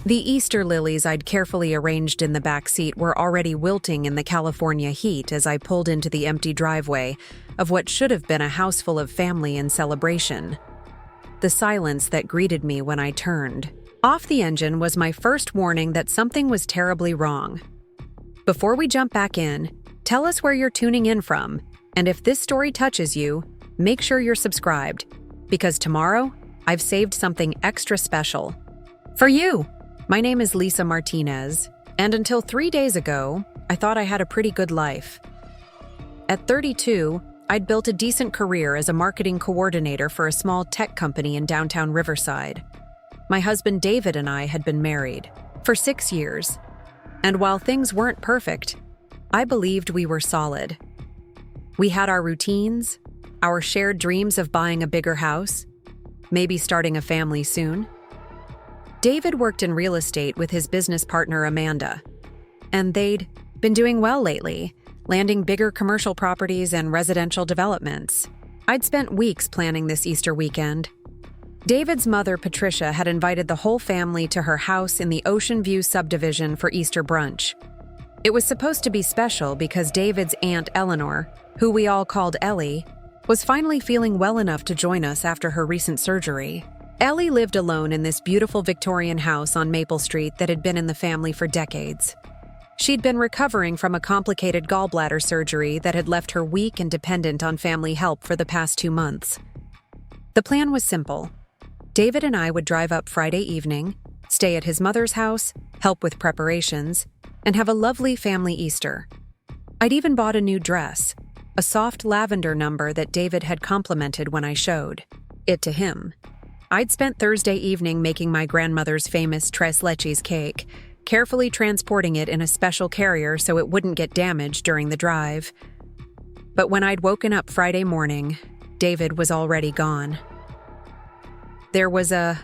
The Easter lilies I'd carefully arranged in the back seat were already wilting in the California heat as I pulled into the empty driveway of what should have been a house full of family and celebration. The silence that greeted me when I turned off the engine was my first warning that something was terribly wrong. Before we jump back in, tell us where you're tuning in from, and if this story touches you, make sure you're subscribed, because tomorrow, I've saved something extra special for you. My name is Lisa Martinez, and until 3 days ago, I thought I had a pretty good life. At 32, I'd built a decent career as a marketing coordinator for a small tech company in downtown Riverside. My husband David and I had been married for 6 years, and while things weren't perfect, I believed we were solid. We had our routines, our shared dreams of buying a bigger house, maybe starting a family soon. David worked in real estate with his business partner Amanda, and they'd been doing well lately, landing bigger commercial properties and residential developments. I'd spent weeks planning this Easter weekend. David's mother, Patricia, had invited the whole family to her house in the Oceanview subdivision for Easter brunch. It was supposed to be special because David's aunt Eleanor, who we all called Ellie, was finally feeling well enough to join us after her recent surgery. Ellie lived alone in this beautiful Victorian house on Maple Street that had been in the family for decades. She'd been recovering from a complicated gallbladder surgery that had left her weak and dependent on family help for the past 2 months. The plan was simple. David and I would drive up Friday evening, stay at his mother's house, help with preparations, and have a lovely family Easter. I'd even bought a new dress, a soft lavender number that David had complimented when I showed it to him. I'd spent Thursday evening making my grandmother's famous tres leches cake, carefully transporting it in a special carrier so it wouldn't get damaged during the drive. But when I'd woken up Friday morning, David was already gone. There was a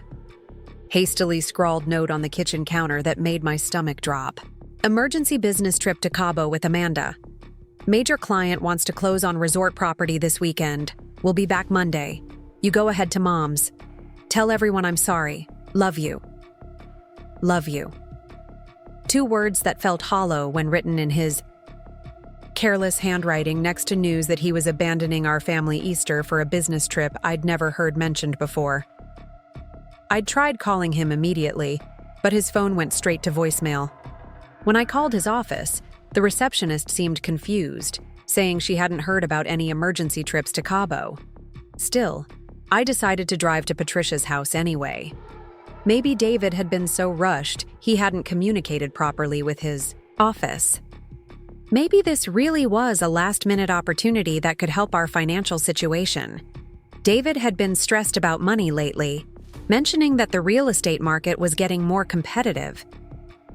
hastily scrawled note on the kitchen counter that made my stomach drop. Emergency business trip to Cabo with Amanda. Major client wants to close on resort property this weekend. We'll be back Monday. You go ahead to Mom's. Tell everyone I'm sorry. Love you. Love you. 2 words that felt hollow when written in his careless handwriting next to news that he was abandoning our family Easter for a business trip I'd never heard mentioned before. I'd tried calling him immediately, but his phone went straight to voicemail. When I called his office, the receptionist seemed confused, saying she hadn't heard about any emergency trips to Cabo. Still, I decided to drive to Patricia's house anyway. Maybe David had been so rushed he hadn't communicated properly with his office. Maybe this really was a last-minute opportunity that could help our financial situation. David had been stressed about money lately, mentioning that the real estate market was getting more competitive.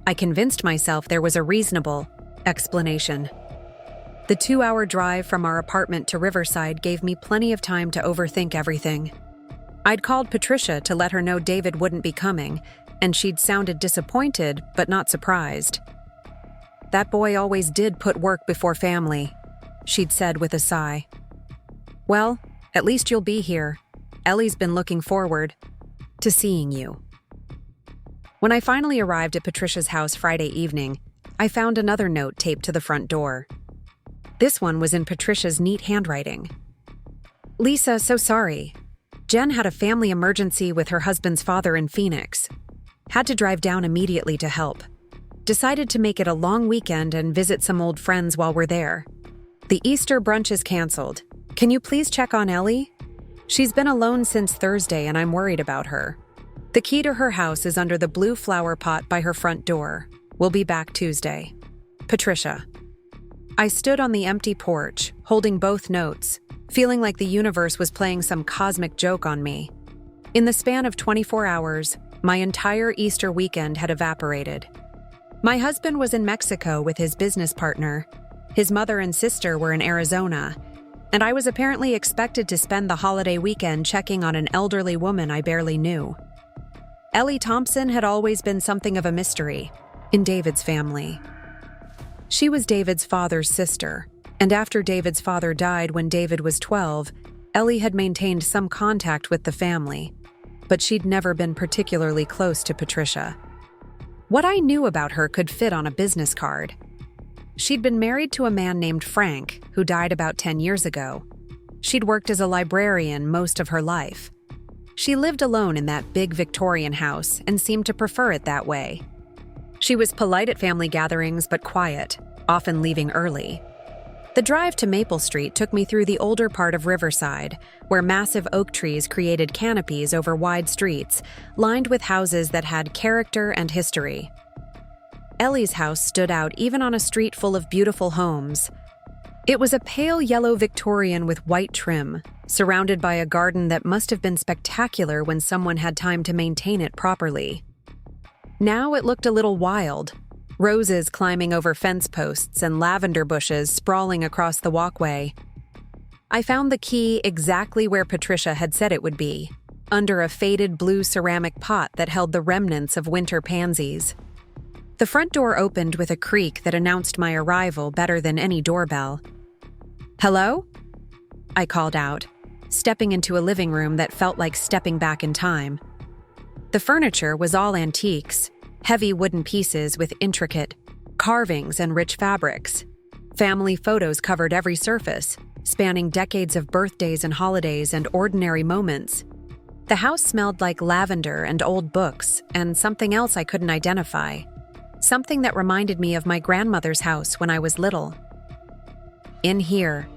I convinced myself there was a reasonable explanation. The 2-hour drive from our apartment to Riverside gave me plenty of time to overthink everything. I'd called Patricia to let her know David wouldn't be coming, and she'd sounded disappointed but not surprised. That boy always did put work before family, she'd said with a sigh. Well, at least you'll be here. Ellie's been looking forward to seeing you. When I finally arrived at Patricia's house Friday evening, I found another note taped to the front door. This one was in Patricia's neat handwriting. Lisa, so sorry. Jen had a family emergency with her husband's father in Phoenix. Had to drive down immediately to help. Decided to make it a long weekend and visit some old friends while we're there. The Easter brunch is canceled. Can you please check on Ellie? She's been alone since Thursday and I'm worried about her. The key to her house is under the blue flower pot by her front door. We'll be back Tuesday. Patricia. I stood on the empty porch, holding both notes, feeling like the universe was playing some cosmic joke on me. In the span of 24 hours, my entire Easter weekend had evaporated. My husband was in Mexico with his business partner. His mother and sister were in Arizona, and I was apparently expected to spend the holiday weekend checking on an elderly woman I barely knew. Ellie Thompson had always been something of a mystery in David's family. She was David's father's sister, and after David's father died when David was 12, Ellie had maintained some contact with the family, but she'd never been particularly close to Patricia. What I knew about her could fit on a business card. She'd been married to a man named Frank, who died about 10 years ago. She'd worked as a librarian most of her life. She lived alone in that big Victorian house and seemed to prefer it that way. She was polite at family gatherings but quiet, often leaving early. The drive to Maple Street took me through the older part of Riverside, where massive oak trees created canopies over wide streets, lined with houses that had character and history. Ellie's house stood out even on a street full of beautiful homes. It was a pale yellow Victorian with white trim, surrounded by a garden that must have been spectacular when someone had time to maintain it properly. Now it looked a little wild, roses climbing over fence posts and lavender bushes sprawling across the walkway. I found the key exactly where Patricia had said it would be, under a faded blue ceramic pot that held the remnants of winter pansies. The front door opened with a creak that announced my arrival better than any doorbell. "Hello?" I called out, stepping into a living room that felt like stepping back in time. The furniture was all antiques, heavy wooden pieces with intricate carvings and rich fabrics. Family photos covered every surface, spanning decades of birthdays and holidays and ordinary moments. The house smelled like lavender and old books, and something else I couldn't identify. Something that reminded me of my grandmother's house when I was little. "In here,"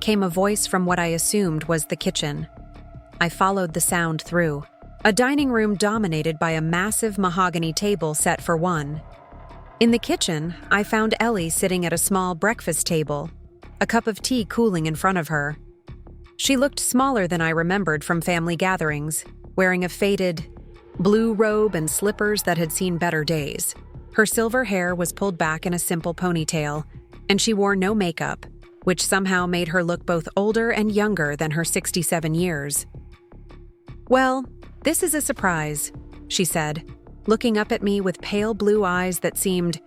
came a voice from what I assumed was the kitchen. I followed the sound through. A dining room dominated by a massive mahogany table set for one. In the kitchen, I found Ellie sitting at a small breakfast table, a cup of tea cooling in front of her. She looked smaller than I remembered from family gatherings, wearing a faded blue robe and slippers that had seen better days. Her silver hair was pulled back in a simple ponytail, and she wore no makeup, which somehow made her look both older and younger than her 67 years. "Well, this is a surprise," she said, looking up at me with pale blue eyes that seemed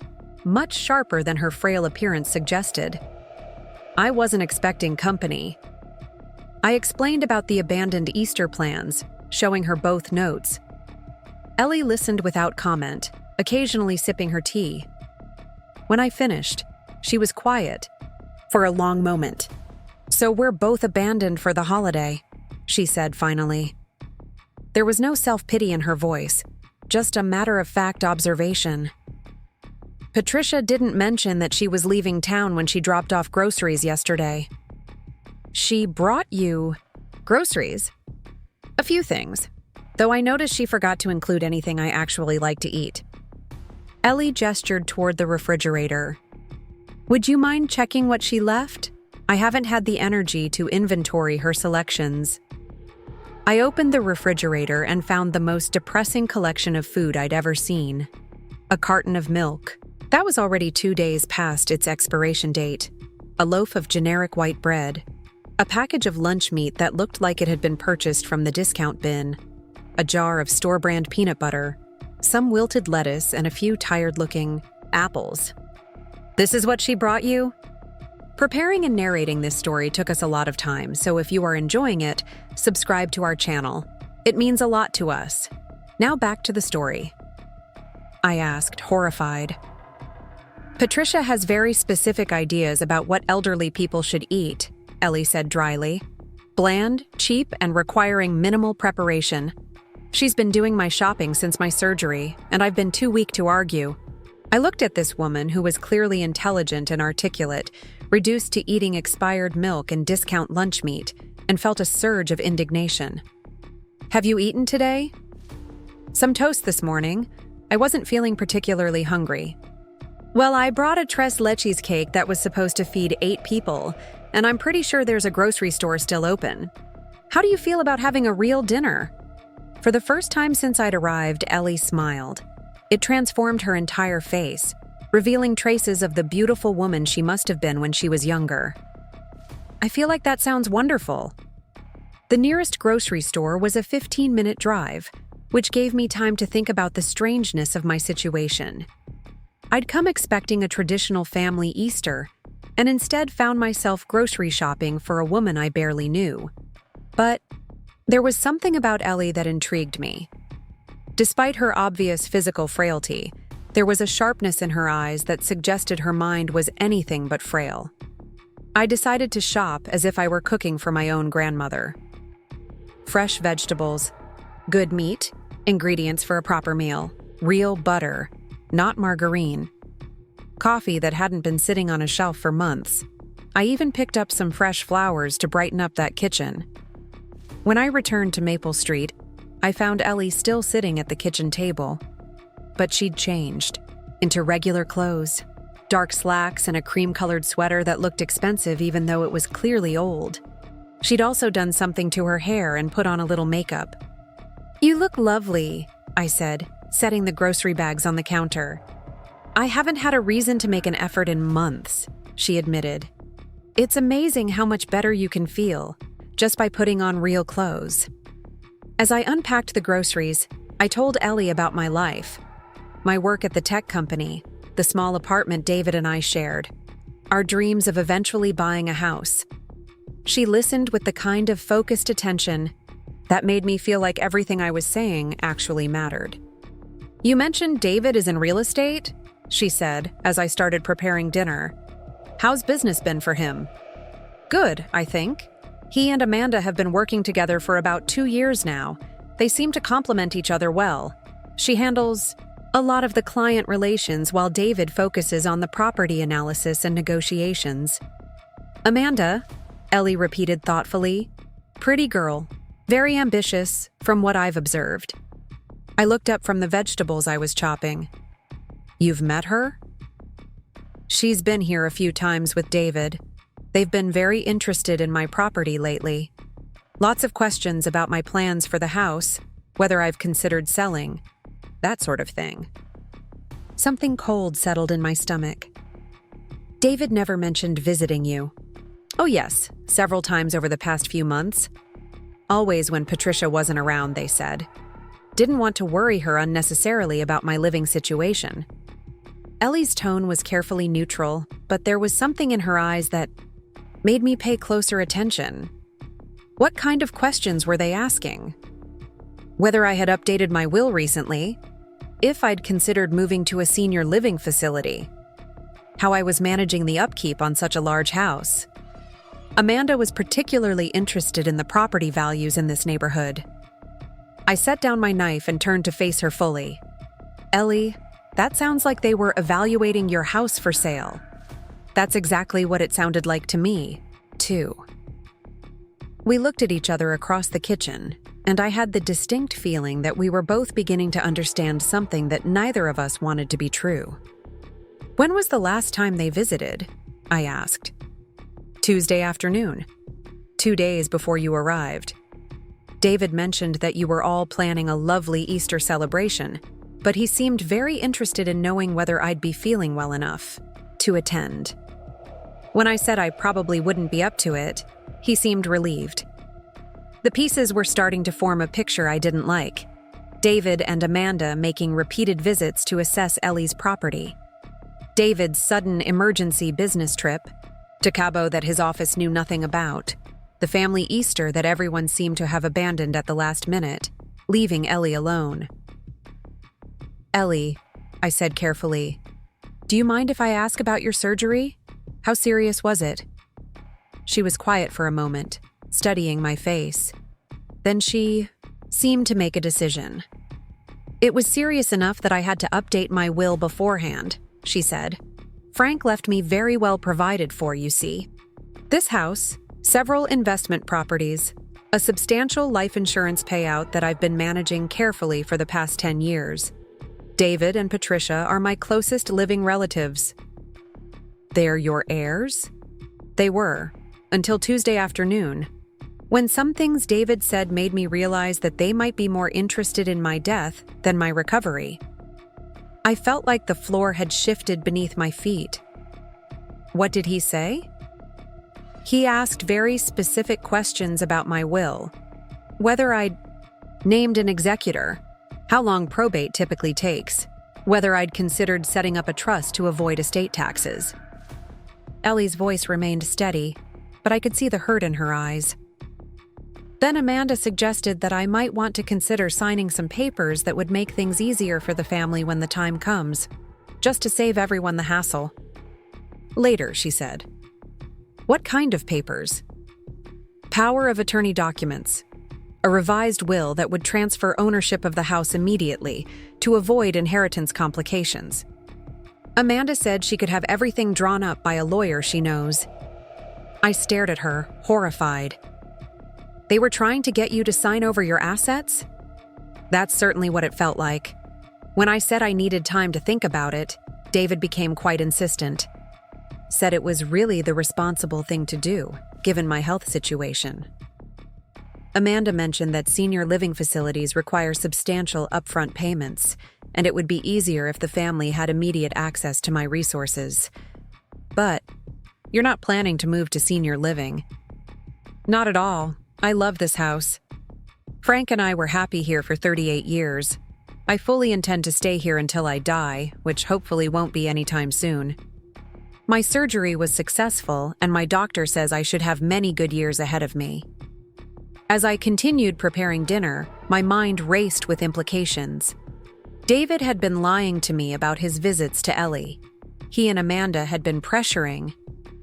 much sharper than her frail appearance suggested. I wasn't expecting company. I explained about the abandoned Easter plans, showing her both notes. Ellie listened without comment, occasionally sipping her tea. When I finished, she was quiet for a long moment. "So we're both abandoned for the holiday," she said finally. There was no self-pity in her voice, just a matter-of-fact observation. "Patricia didn't mention that she was leaving town when she dropped off groceries yesterday." "She brought you groceries?" "A few things, though I noticed she forgot to include anything I actually like to eat." Ellie gestured toward the refrigerator. "Would you mind checking what she left? I haven't had the energy to inventory her selections." I opened the refrigerator and found the most depressing collection of food I'd ever seen. A carton of milk. That was already 2 days past its expiration date. A loaf of generic white bread. A package of lunch meat that looked like it had been purchased from the discount bin. A jar of store-brand peanut butter. Some wilted lettuce and a few tired-looking apples. "This is what she brought you?" Preparing and narrating this story took us a lot of time, so if you are enjoying it, subscribe to our channel. It means a lot to us. Now back to the story. I asked, horrified. "Patricia has very specific ideas about what elderly people should eat," Ellie said dryly. "Bland, cheap, and requiring minimal preparation. She's been doing my shopping since my surgery, and I've been too weak to argue." I looked at this woman who was clearly intelligent and articulate, reduced to eating expired milk and discount lunch meat, and felt a surge of indignation. "Have you eaten today?" "Some toast this morning. I wasn't feeling particularly hungry." "Well, I brought a tres leches cake that was supposed to feed 8 people, and I'm pretty sure there's a grocery store still open. How do you feel about having a real dinner?" For the first time since I'd arrived, Ellie smiled. It transformed her entire face, revealing traces of the beautiful woman she must have been when she was younger. "I feel like that sounds wonderful." The nearest grocery store was a 15-minute drive, which gave me time to think about the strangeness of my situation. I'd come expecting a traditional family Easter, and instead found myself grocery shopping for a woman I barely knew. But there was something about Ellie that intrigued me. Despite her obvious physical frailty, There was a sharpness in her eyes that suggested her mind was anything but frail. I decided to shop as if I were cooking for my own grandmother. Fresh vegetables, good meat, ingredients for a proper meal, real butter, not margarine, coffee that hadn't been sitting on a shelf for months. I even picked up some fresh flowers to brighten up that kitchen. When I returned to Maple Street, I found Ellie still sitting at the kitchen table. But she'd changed into regular clothes, dark slacks and a cream-colored sweater that looked expensive even though it was clearly old. She'd also done something to her hair and put on a little makeup. "You look lovely," I said, setting the grocery bags on the counter. "I haven't had a reason to make an effort in months," she admitted. "It's amazing how much better you can feel just by putting on real clothes." As I unpacked the groceries, I told Ellie about my life. My work at the tech company, the small apartment David and I shared, our dreams of eventually buying a house. She listened with the kind of focused attention that made me feel like everything I was saying actually mattered. "You mentioned David is in real estate?" she said as I started preparing dinner. "How's business been for him?" "Good, I think. He and Amanda have been working together for about 2 years now. They seem to complement each other well. She handles a lot of the client relations while David focuses on the property analysis and negotiations." "Amanda," Ellie repeated thoughtfully. "Pretty girl. Very ambitious, from what I've observed." I looked up from the vegetables I was chopping. "You've met her?" "She's been here a few times with David. They've been very interested in my property lately. Lots of questions about my plans for the house, whether I've considered selling, that sort of thing." Something cold settled in my stomach. "David never mentioned visiting you." "Oh yes, several times over the past few months. Always when Patricia wasn't around, they said. Didn't want to worry her unnecessarily about my living situation." Ellie's tone was carefully neutral, but there was something in her eyes that made me pay closer attention. What kind of questions were they asking? Whether I had updated my will recently, if I'd considered moving to a senior living facility, how I was managing the upkeep on such a large house. Amanda was particularly interested in the property values in this neighborhood. I set down my knife and turned to face her fully. "Ellie, that sounds like they were evaluating your house for sale." That's exactly what it sounded like to me, too. We looked at each other across the kitchen, and I had the distinct feeling that we were both beginning to understand something that neither of us wanted to be true. "When was the last time they visited?" I asked. "Tuesday afternoon, 2 days before you arrived. David mentioned that you were all planning a lovely Easter celebration, but he seemed very interested in knowing whether I'd be feeling well enough to attend. When I said I probably wouldn't be up to it, he seemed relieved. The pieces were starting to form a picture I didn't like. David and Amanda making repeated visits to assess Ellie's property. David's sudden emergency business trip to Cabo that his office knew nothing about. The family Easter that everyone seemed to have abandoned at the last minute, leaving Ellie alone. "Ellie," I said carefully, "do you mind if I ask about your surgery? How serious was it?" She was quiet for a moment, studying my face. Then she seemed to make a decision. "It was serious enough that I had to update my will beforehand," she said. "Frank left me very well provided for, you see. This house, several investment properties, a substantial life insurance payout that I've been managing carefully for the past 10 years. David and Patricia are my closest living relatives." "They're your heirs?" "They were, until Tuesday afternoon, when some things David said made me realize that they might be more interested in my death than my recovery." I felt like the floor had shifted beneath my feet. "What did he say?" "He asked very specific questions about my will. Whether I'd named an executor, how long probate typically takes, whether I'd considered setting up a trust to avoid estate taxes." Ellie's voice remained steady, but I could see the hurt in her eyes. Then Amanda suggested that I might want to consider signing some papers that would make things easier for the family when the time comes. just to save everyone the hassle. Later, she said. What kind of papers? Power of attorney documents. A revised will that would transfer ownership of the house immediately to avoid inheritance complications. Amanda said she could have everything drawn up by a lawyer she knows. I stared at her, horrified. They were trying to get you to sign over your assets? That's certainly what it felt like. When I said I needed time to think about it, David became quite insistent. Said it was really the responsible thing to do, given my health situation. Amanda mentioned that senior living facilities require substantial upfront payments, and it would be easier if the family had immediate access to my resources. But you're not planning to move to senior living. Not at all. I love this house. Frank and I were happy here for 38 years. I fully intend to stay here until I die, which hopefully won't be anytime soon. My surgery was successful, and my doctor says I should have many good years ahead of me. As I continued preparing dinner, my mind raced with implications. David had been lying to me about his visits to Ellie. He and Amanda had been pressuring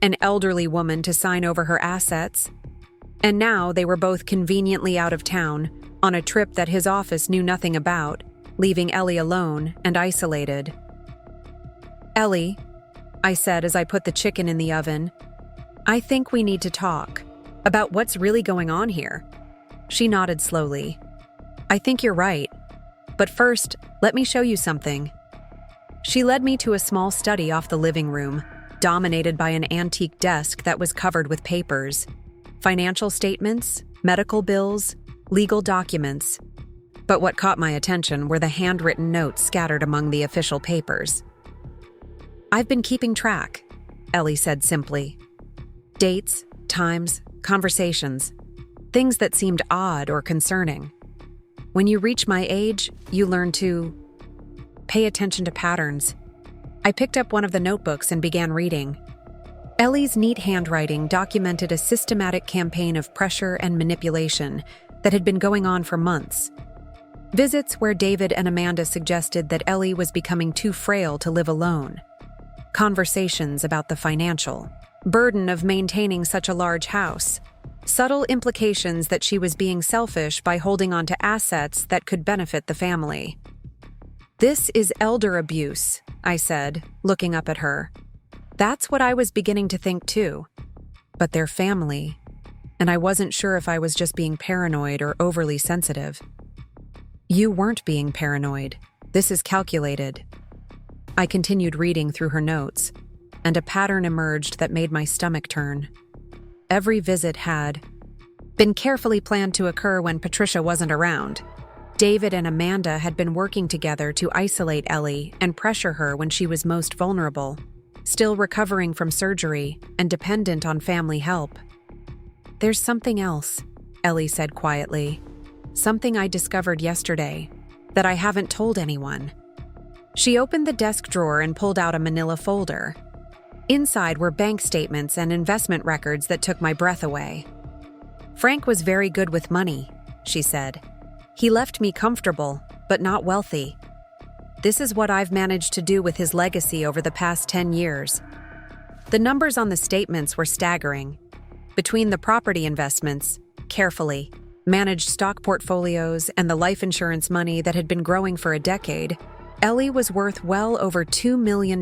an elderly woman to sign over her assets, and now they were both conveniently out of town on a trip that his office knew nothing about, leaving Ellie alone and isolated. Ellie, I said as I put the chicken in the oven, I think we need to talk about what's really going on here. She nodded slowly. I think you're right. But first, let me show you something. She led me to a small study off the living room, dominated by an antique desk that was covered with papers, financial statements, medical bills, legal documents. But what caught my attention were the handwritten notes scattered among the official papers. I've been keeping track, Ellie said simply. Dates, times, conversations. Things that seemed odd or concerning. When you reach my age, you learn to pay attention to patterns. I picked up one of the notebooks and began reading. Ellie's neat handwriting documented a systematic campaign of pressure and manipulation that had been going on for months. Visits where David and Amanda suggested that Ellie was becoming too frail to live alone. Conversations about the financial burden of maintaining such a large house. Subtle implications that she was being selfish by holding on to assets that could benefit the family. This is elder abuse, I said, looking up at her. That's what I was beginning to think too. But they're family, and I wasn't sure if I was just being paranoid or overly sensitive. You weren't being paranoid. This is calculated. I continued reading through her notes, and a pattern emerged that made my stomach turn. Every visit had been carefully planned to occur when Patricia wasn't around. David and Amanda had been working together to isolate Ellie and pressure her when she was most vulnerable, still recovering from surgery and dependent on family help. There's something else, Ellie said quietly. Something I discovered yesterday that I haven't told anyone. She opened the desk drawer and pulled out a manila folder. Inside were bank statements and investment records that took my breath away. Frank was very good with money, she said. He left me comfortable, but not wealthy. This is what I've managed to do with his legacy over the past 10 years. The numbers on the statements were staggering. Between the property investments, carefully managed stock portfolios, and the life insurance money that had been growing for a decade, Ellie was worth well over $2 million.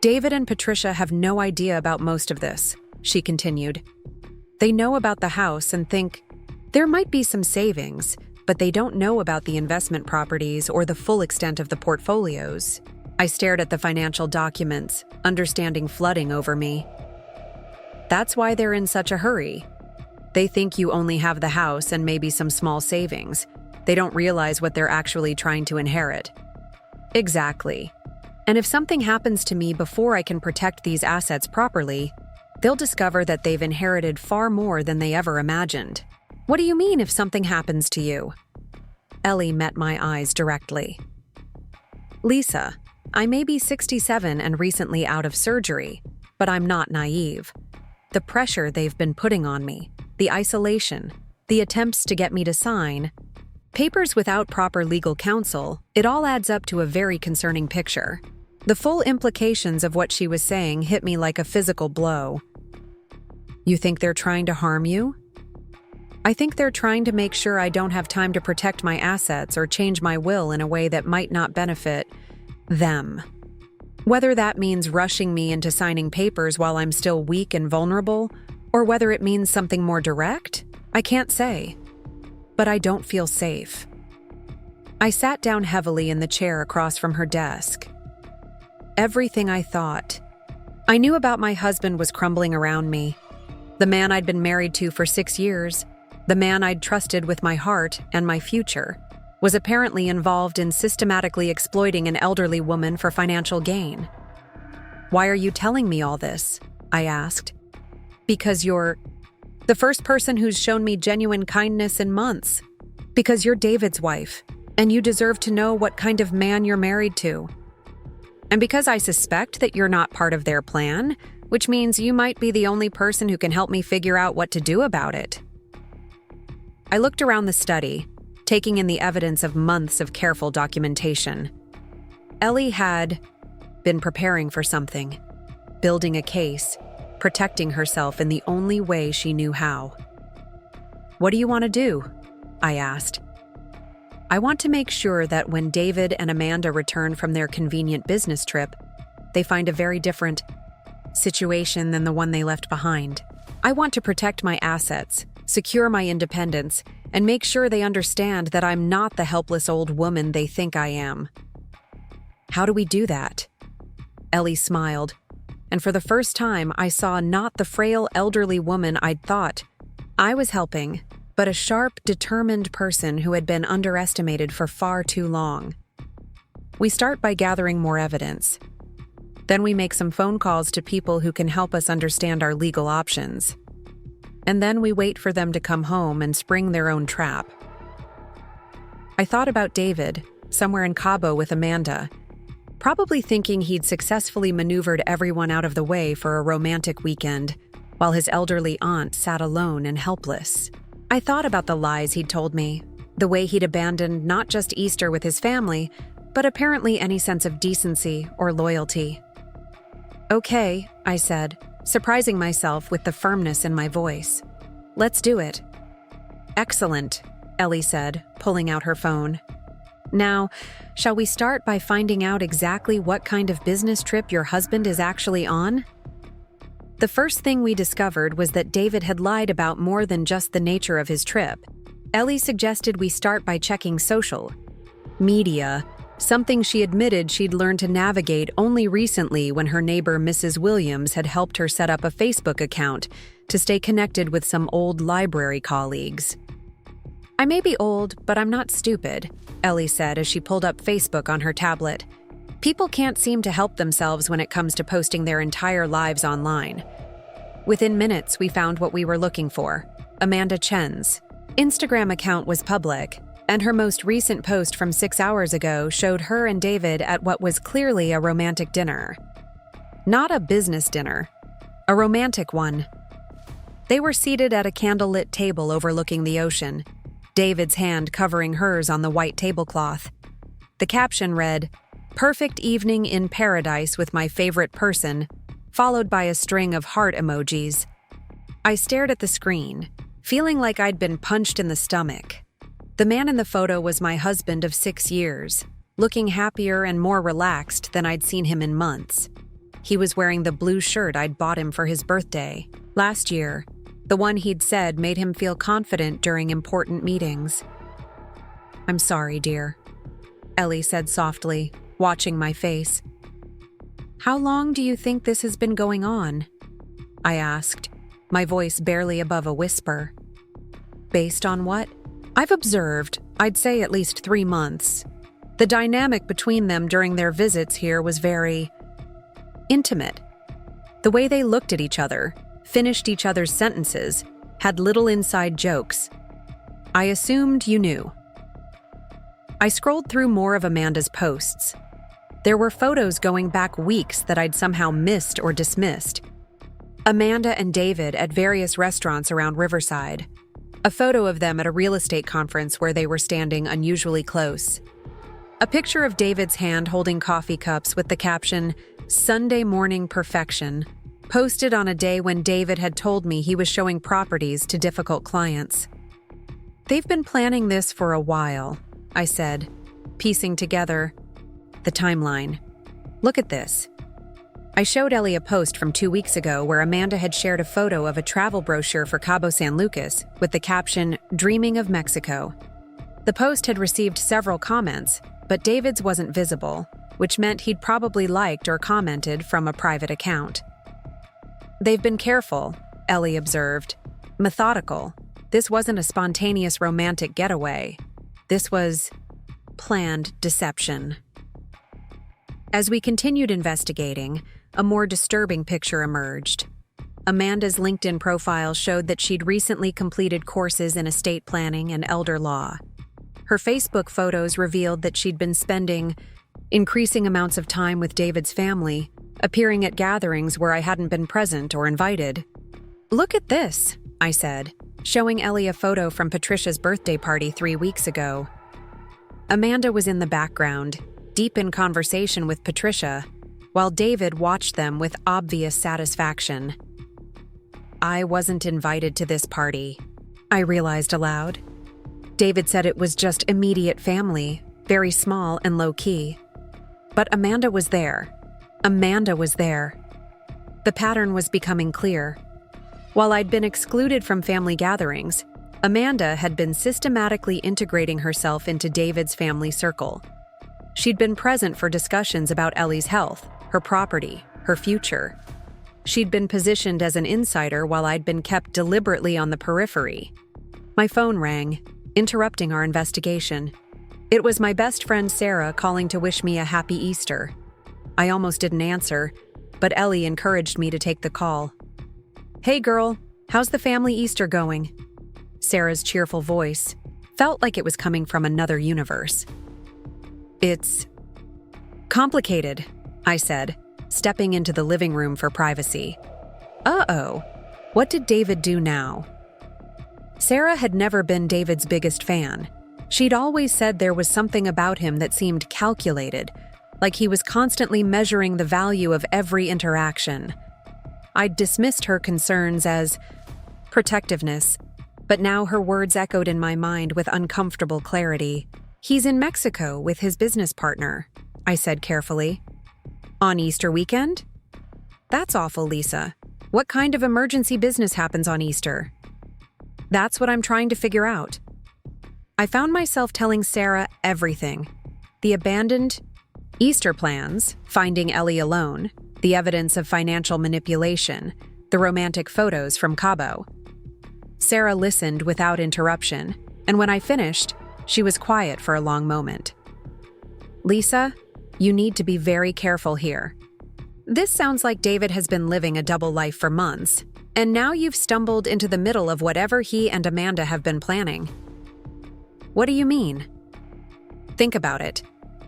David and Patricia have no idea about most of this, she continued. They know about the house and think there might be some savings, but they don't know about the investment properties or the full extent of the portfolios. I stared at the financial documents, understanding flooding over me. That's why they're in such a hurry. They think you only have the house and maybe some small savings. They don't realize what they're actually trying to inherit. Exactly. And if something happens to me before I can protect these assets properly, they'll discover that they've inherited far more than they ever imagined. What do you mean if something happens to you? Ellie met my eyes directly. Lisa, I may be 67 and recently out of surgery, but I'm not naive. The pressure they've been putting on me, the isolation, the attempts to get me to sign, Papers without proper legal counsel, it all adds up to a very concerning picture. The full implications of what she was saying hit me like a physical blow. You think they're trying to harm you? I think they're trying to make sure I don't have time to protect my assets or change my will in a way that might not benefit them. Whether that means rushing me into signing papers while I'm still weak and vulnerable, or whether it means something more direct, I can't say. But I don't feel safe. I sat down heavily in the chair across from her desk. Everything I thought I knew about my husband was crumbling around me. The man I'd been married to for 6 years, the man I'd trusted with my heart and my future, was apparently involved in systematically exploiting an elderly woman for financial gain. Why are you telling me all this? I asked. Because you're the first person who's shown me genuine kindness in months. Because you're David's wife, and you deserve to know what kind of man you're married to. And because I suspect that you're not part of their plan, which means you might be the only person who can help me figure out what to do about it. I looked around the study, taking in the evidence of months of careful documentation. Ellie had been preparing for something, building a case, protecting herself in the only way she knew how. What do you want to do? I asked. I want to make sure that when David and Amanda return from their convenient business trip, they find a very different situation than the one they left behind. I want to protect my assets, secure my independence, and make sure they understand that I'm not the helpless old woman they think I am. How do we do that? Ellie smiled, and for the first time I saw not the frail elderly woman I'd thought I was helping, but a sharp, determined person who had been underestimated for far too long. We start by gathering more evidence. Then we make some phone calls to people who can help us understand our legal options. And then we wait for them to come home and spring their own trap. I thought about David, somewhere in Cabo with Amanda, probably thinking he'd successfully maneuvered everyone out of the way for a romantic weekend, while his elderly aunt sat alone and helpless. I thought about the lies he'd told me, the way he'd abandoned not just Easter with his family, but apparently any sense of decency or loyalty. Okay, I said, surprising myself with the firmness in my voice. Let's do it. Excellent, Ellie said, pulling out her phone. Now, shall we start by finding out exactly what kind of business trip your husband is actually on? The first thing we discovered was that David had lied about more than just the nature of his trip. Ellie suggested we start by checking social media, something she admitted she'd learned to navigate only recently when her neighbor Mrs. Williams had helped her set up a Facebook account to stay connected with some old library colleagues. I may be old, but I'm not stupid, Ellie said as she pulled up Facebook on her tablet. People can't seem to help themselves when it comes to posting their entire lives online. Within minutes, we found what we were looking for. Amanda Chen's Instagram account was public, and her most recent post from 6 hours ago showed her and David at what was clearly a romantic dinner. Not a business dinner, a romantic one. They were seated at a candlelit table overlooking the ocean, David's hand covering hers on the white tablecloth. The caption read, "Perfect evening in paradise with my favorite person," followed by a string of heart emojis. I stared at the screen, feeling like I'd been punched in the stomach. The man in the photo was my husband of 6 years, looking happier and more relaxed than I'd seen him in months. He was wearing the blue shirt I'd bought him for his birthday last year, the one he'd said made him feel confident during important meetings. "I'm sorry, dear," Ellie said softly, watching my face. "How long do you think this has been going on?" I asked, my voice barely above a whisper. "Based on what? I've observed, I'd say at least 3 months. The dynamic between them during their visits here was very intimate. The way they looked at each other, finished each other's sentences, had little inside jokes. I assumed you knew." I scrolled through more of Amanda's posts. There were photos going back weeks that I'd somehow missed or dismissed. Amanda and David at various restaurants around Riverside. A photo of them at a real estate conference where they were standing unusually close. A picture of David's hand holding coffee cups with the caption, "Sunday Morning Perfection," posted on a day when David had told me he was showing properties to difficult clients. "They've been planning this for a while," I said, piecing together the timeline. "Look at this." I showed Ellie a post from 2 weeks ago where Amanda had shared a photo of a travel brochure for Cabo San Lucas with the caption, "Dreaming of Mexico." The post had received several comments, but David's wasn't visible, which meant he'd probably liked or commented from a private account. "They've been careful," Ellie observed. "Methodical. This wasn't a spontaneous romantic getaway. This was planned deception." As we continued investigating, a more disturbing picture emerged. Amanda's LinkedIn profile showed that she'd recently completed courses in estate planning and elder law. Her Facebook photos revealed that she'd been spending increasing amounts of time with David's family, appearing at gatherings where I hadn't been present or invited. "Look at this," I said, showing Ellie a photo from Patricia's birthday party 3 weeks ago. Amanda was in the background, deep in conversation with Patricia, while David watched them with obvious satisfaction. "I wasn't invited to this party," I realized aloud. David said it was just immediate family, very small and low-key. But Amanda was there. Amanda was there. The pattern was becoming clear. While I'd been excluded from family gatherings, Amanda had been systematically integrating herself into David's family circle. She'd been present for discussions about Ellie's health, her property, her future. She'd been positioned as an insider while I'd been kept deliberately on the periphery. My phone rang, interrupting our investigation. It was my best friend Sarah calling to wish me a happy Easter. I almost didn't answer, but Ellie encouraged me to take the call. "Hey girl, how's the family Easter going?" Sarah's cheerful voice felt like it was coming from another universe. "It's complicated," I said, stepping into the living room for privacy. "Uh-oh, what did David do now?" Sarah had never been David's biggest fan. She'd always said there was something about him that seemed calculated, like he was constantly measuring the value of every interaction. I'd dismissed her concerns as protectiveness, but now her words echoed in my mind with uncomfortable clarity. "He's in Mexico with his business partner," I said carefully. "On Easter weekend?" "That's awful, Lisa. What kind of emergency business happens on Easter?" "That's what I'm trying to figure out." I found myself telling Sarah everything. The abandoned Easter plans, finding Ellie alone, the evidence of financial manipulation, the romantic photos from Cabo. Sarah listened without interruption, and when I finished, she was quiet for a long moment. "Lisa, you need to be very careful here. This sounds like David has been living a double life for months, and now you've stumbled into the middle of whatever he and Amanda have been planning." "What do you mean?" "Think about it.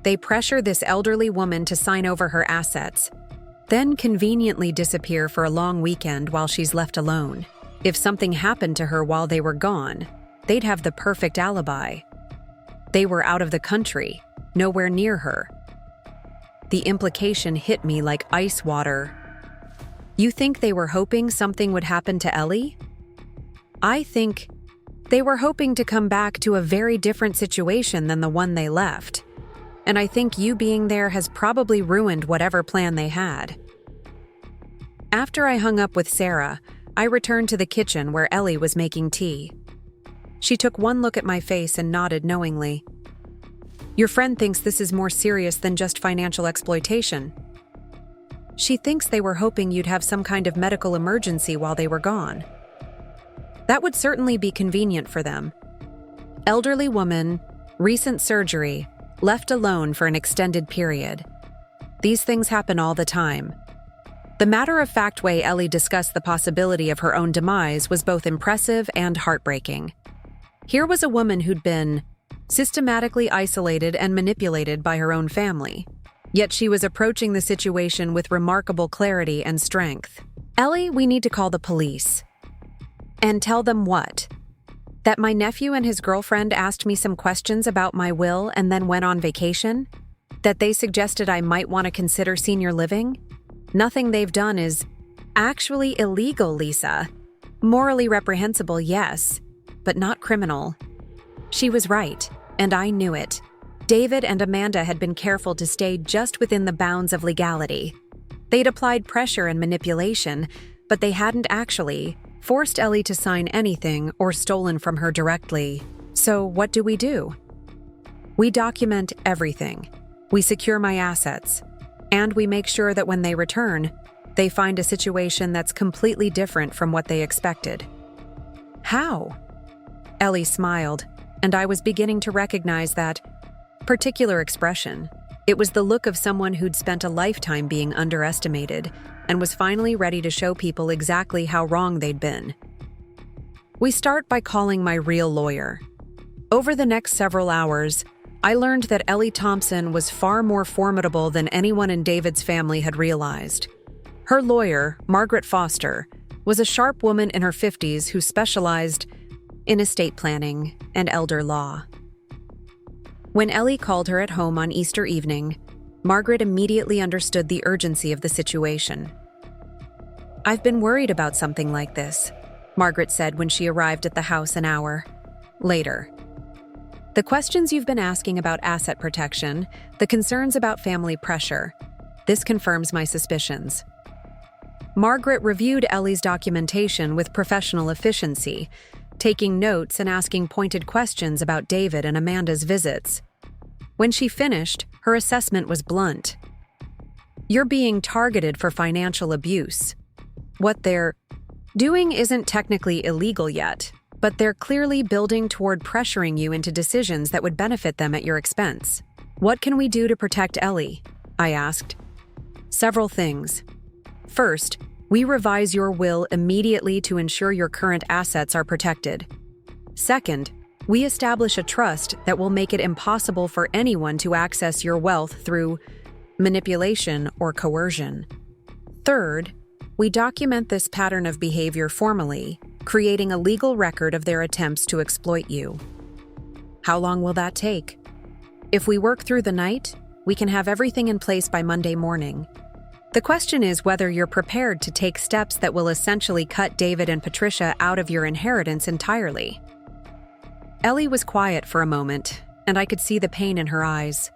They pressure this elderly woman to sign over her assets, then conveniently disappear for a long weekend while she's left alone. If something happened to her while they were gone, they'd have the perfect alibi. They were out of the country, nowhere near her." The implication hit me like ice water. "You think they were hoping something would happen to Ellie?" "I think they were hoping to come back to a very different situation than the one they left. And I think you being there has probably ruined whatever plan they had." After I hung up with Sarah, I returned to the kitchen where Ellie was making tea. She took one look at my face and nodded knowingly. "Your friend thinks this is more serious than just financial exploitation." "She thinks they were hoping you'd have some kind of medical emergency while they were gone." "That would certainly be convenient for them. Elderly woman, recent surgery, left alone for an extended period. These things happen all the time." The matter-of-fact way Ellie discussed the possibility of her own demise was both impressive and heartbreaking. Here was a woman who'd been systematically isolated and manipulated by her own family, yet she was approaching the situation with remarkable clarity and strength. "Ellie, we need to call the police." "And tell them what?" That my nephew and his girlfriend asked me some questions about my will and then went on vacation? That they suggested I might want to consider senior living? Nothing they've done is actually illegal, Lisa. Morally reprehensible, yes, but not criminal. She was right, and I knew it. David and Amanda had been careful to stay just within the bounds of legality. They'd applied pressure and manipulation, but they hadn't actually forced Ellie to sign anything or stolen from her directly. So what do? We document everything. We secure my assets. And we make sure that when they return, they find a situation that's completely different from what they expected. How? Ellie smiled, and I was beginning to recognize that particular expression. It was the look of someone who'd spent a lifetime being underestimated and was finally ready to show people exactly how wrong they'd been. We start by calling my real lawyer. Over the next several hours, I learned that Ellie Thompson was far more formidable than anyone in David's family had realized. Her lawyer, Margaret Foster, was a sharp woman in her 50s who specialized in estate planning and elder law. When Ellie called her at home on Easter evening, Margaret immediately understood the urgency of the situation. "I've been worried about something like this," Margaret said when she arrived at the house an hour later. "The questions you've been asking about asset protection, the concerns about family pressure, this confirms my suspicions." Margaret reviewed Ellie's documentation with professional efficiency, taking notes and asking pointed questions about David and Amanda's visits. When she finished, her assessment was blunt. "You're being targeted for financial abuse. What they're doing isn't technically illegal yet, but they're clearly building toward pressuring you into decisions that would benefit them at your expense. What can we do to protect Ellie?" I asked. "Several things. First, we revise your will immediately to ensure your current assets are protected. Second, we establish a trust that will make it impossible for anyone to access your wealth through manipulation or coercion. Third, we document this pattern of behavior formally, creating a legal record of their attempts to exploit you." "How long will that take?" "If we work through the night, we can have everything in place by Monday morning. The question is whether you're prepared to take steps that will essentially cut David and Patricia out of your inheritance entirely." Ellie was quiet for a moment, and I could see the pain in her eyes.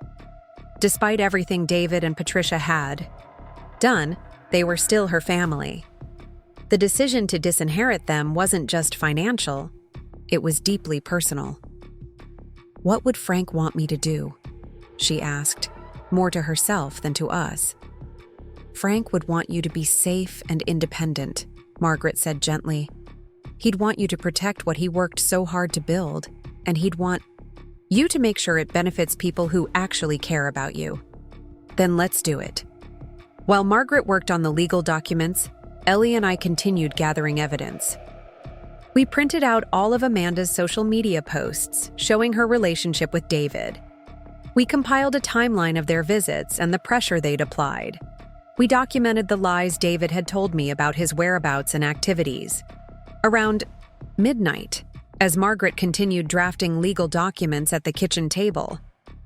Despite everything David and Patricia had done, they were still her family. The decision to disinherit them wasn't just financial, it was deeply personal. "What would Frank want me to do?" she asked, more to herself than to us. "Frank would want you to be safe and independent," Margaret said gently. "He'd want you to protect what he worked so hard to build, and he'd want you to make sure it benefits people who actually care about you." "Then let's do it." While Margaret worked on the legal documents, Ellie and I continued gathering evidence. We printed out all of Amanda's social media posts showing her relationship with David. We compiled a timeline of their visits and the pressure they'd applied. We documented the lies David had told me about his whereabouts and activities. Around midnight, as Margaret continued drafting legal documents at the kitchen table,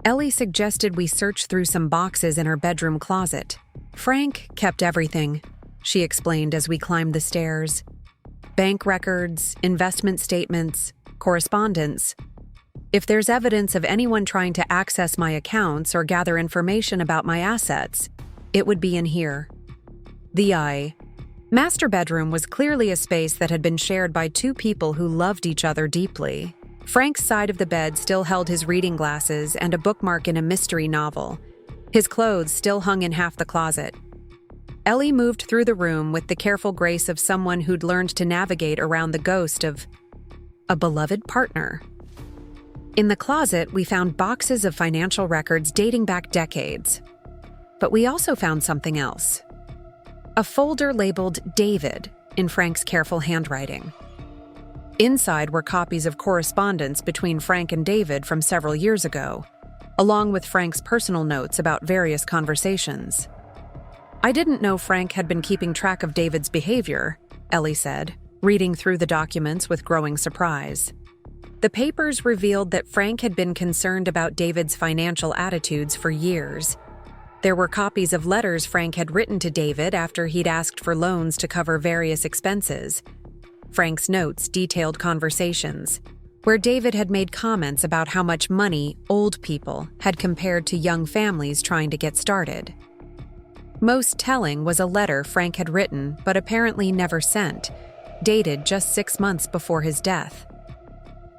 Ellie suggested we search through some boxes in her bedroom closet. "Frank kept everything," she explained as we climbed the stairs. "Bank records, investment statements, correspondence. If there's evidence of anyone trying to access my accounts or gather information about my assets, it would be in here." The master bedroom was clearly a space that had been shared by two people who loved each other deeply. Frank's side of the bed still held his reading glasses and a bookmark in a mystery novel. His clothes still hung in half the closet. Ellie moved through the room with the careful grace of someone who'd learned to navigate around the ghost of a beloved partner. In the closet, we found boxes of financial records dating back decades. But we also found something else. A folder labeled David in Frank's careful handwriting. Inside were copies of correspondence between Frank and David from several years ago, along with Frank's personal notes about various conversations. "I didn't know Frank had been keeping track of David's behavior," Ellie said, reading through the documents with growing surprise. The papers revealed that Frank had been concerned about David's financial attitudes for years. There were copies of letters Frank had written to David after he'd asked for loans to cover various expenses. Frank's notes detailed conversations, where David had made comments about how much money old people had compared to young families trying to get started. Most telling was a letter Frank had written but apparently never sent, dated just 6 months before his death.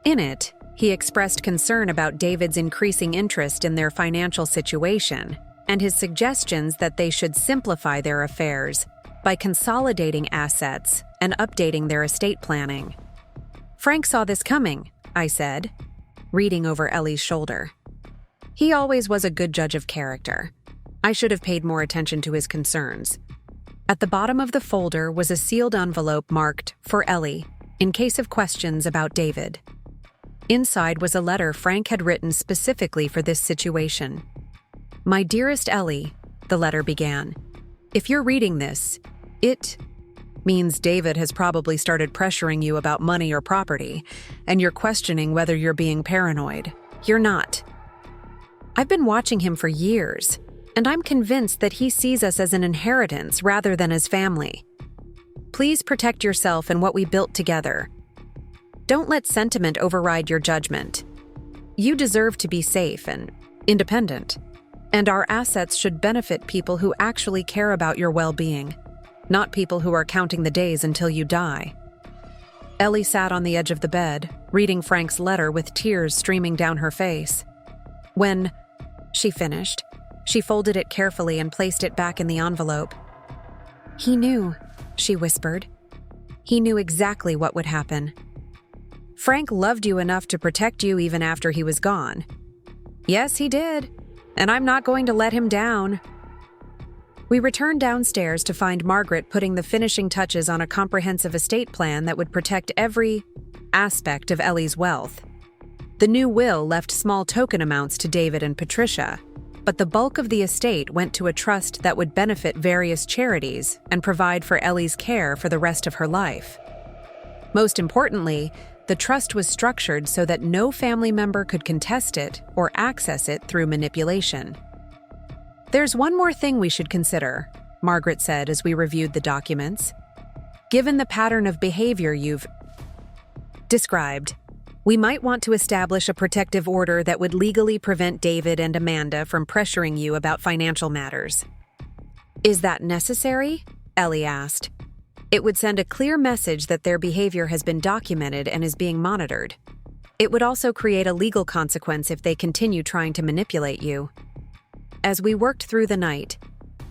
In it, he expressed concern about David's increasing interest in their financial situation and his suggestions that they should simplify their affairs by consolidating assets and updating their estate planning. "Frank saw this coming," I said, reading over Ellie's shoulder. "He always was a good judge of character. I should have paid more attention to his concerns." At the bottom of the folder was a sealed envelope marked "For Ellie," in case of questions about David. Inside was a letter Frank had written specifically for this situation. "My dearest Ellie," the letter began, "if you're reading this, it means David has probably started pressuring you about money or property, and you're questioning whether you're being paranoid. You're not. I've been watching him for years, and I'm convinced that he sees us as an inheritance rather than as family. Please protect yourself and what we built together. Don't let sentiment override your judgment. You deserve to be safe and independent, and our assets should benefit people who actually care about your well-being, not people who are counting the days until you die." Ellie sat on the edge of the bed, reading Frank's letter with tears streaming down her face. When she finished, she folded it carefully and placed it back in the envelope. "He knew," she whispered. "He knew exactly what would happen. Frank loved you enough to protect you even after he was gone. Yes, he did, and I'm not going to let him down." We returned downstairs to find Margaret putting the finishing touches on a comprehensive estate plan that would protect every aspect of Ellie's wealth. The new will left small token amounts to David and Patricia, but the bulk of the estate went to a trust that would benefit various charities and provide for Ellie's care for the rest of her life. Most importantly, the trust was structured so that no family member could contest it or access it through manipulation. "There's one more thing we should consider," Margaret said as we reviewed the documents. "Given the pattern of behavior you've described, we might want to establish a protective order that would legally prevent David and Amanda from pressuring you about financial matters." "Is that necessary?" Ellie asked. "It would send a clear message that their behavior has been documented and is being monitored. It would also create a legal consequence if they continue trying to manipulate you." As we worked through the night,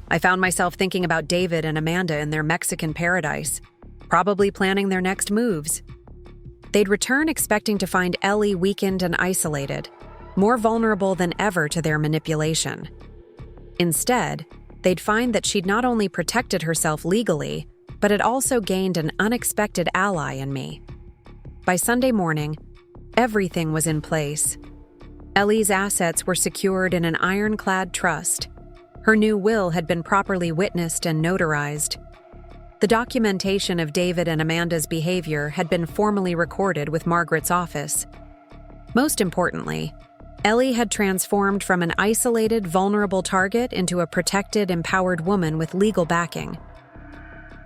I found myself thinking about David and Amanda in their Mexican paradise, probably planning their next moves. They'd return expecting to find Ellie weakened and isolated, more vulnerable than ever to their manipulation. Instead, they'd find that she'd not only protected herself legally, but had also gained an unexpected ally in me. By Sunday morning, everything was in place. Ellie's assets were secured in an ironclad trust. Her new will had been properly witnessed and notarized. The documentation of David and Amanda's behavior had been formally recorded with Margaret's office. Most importantly, Ellie had transformed from an isolated, vulnerable target into a protected, empowered woman with legal backing.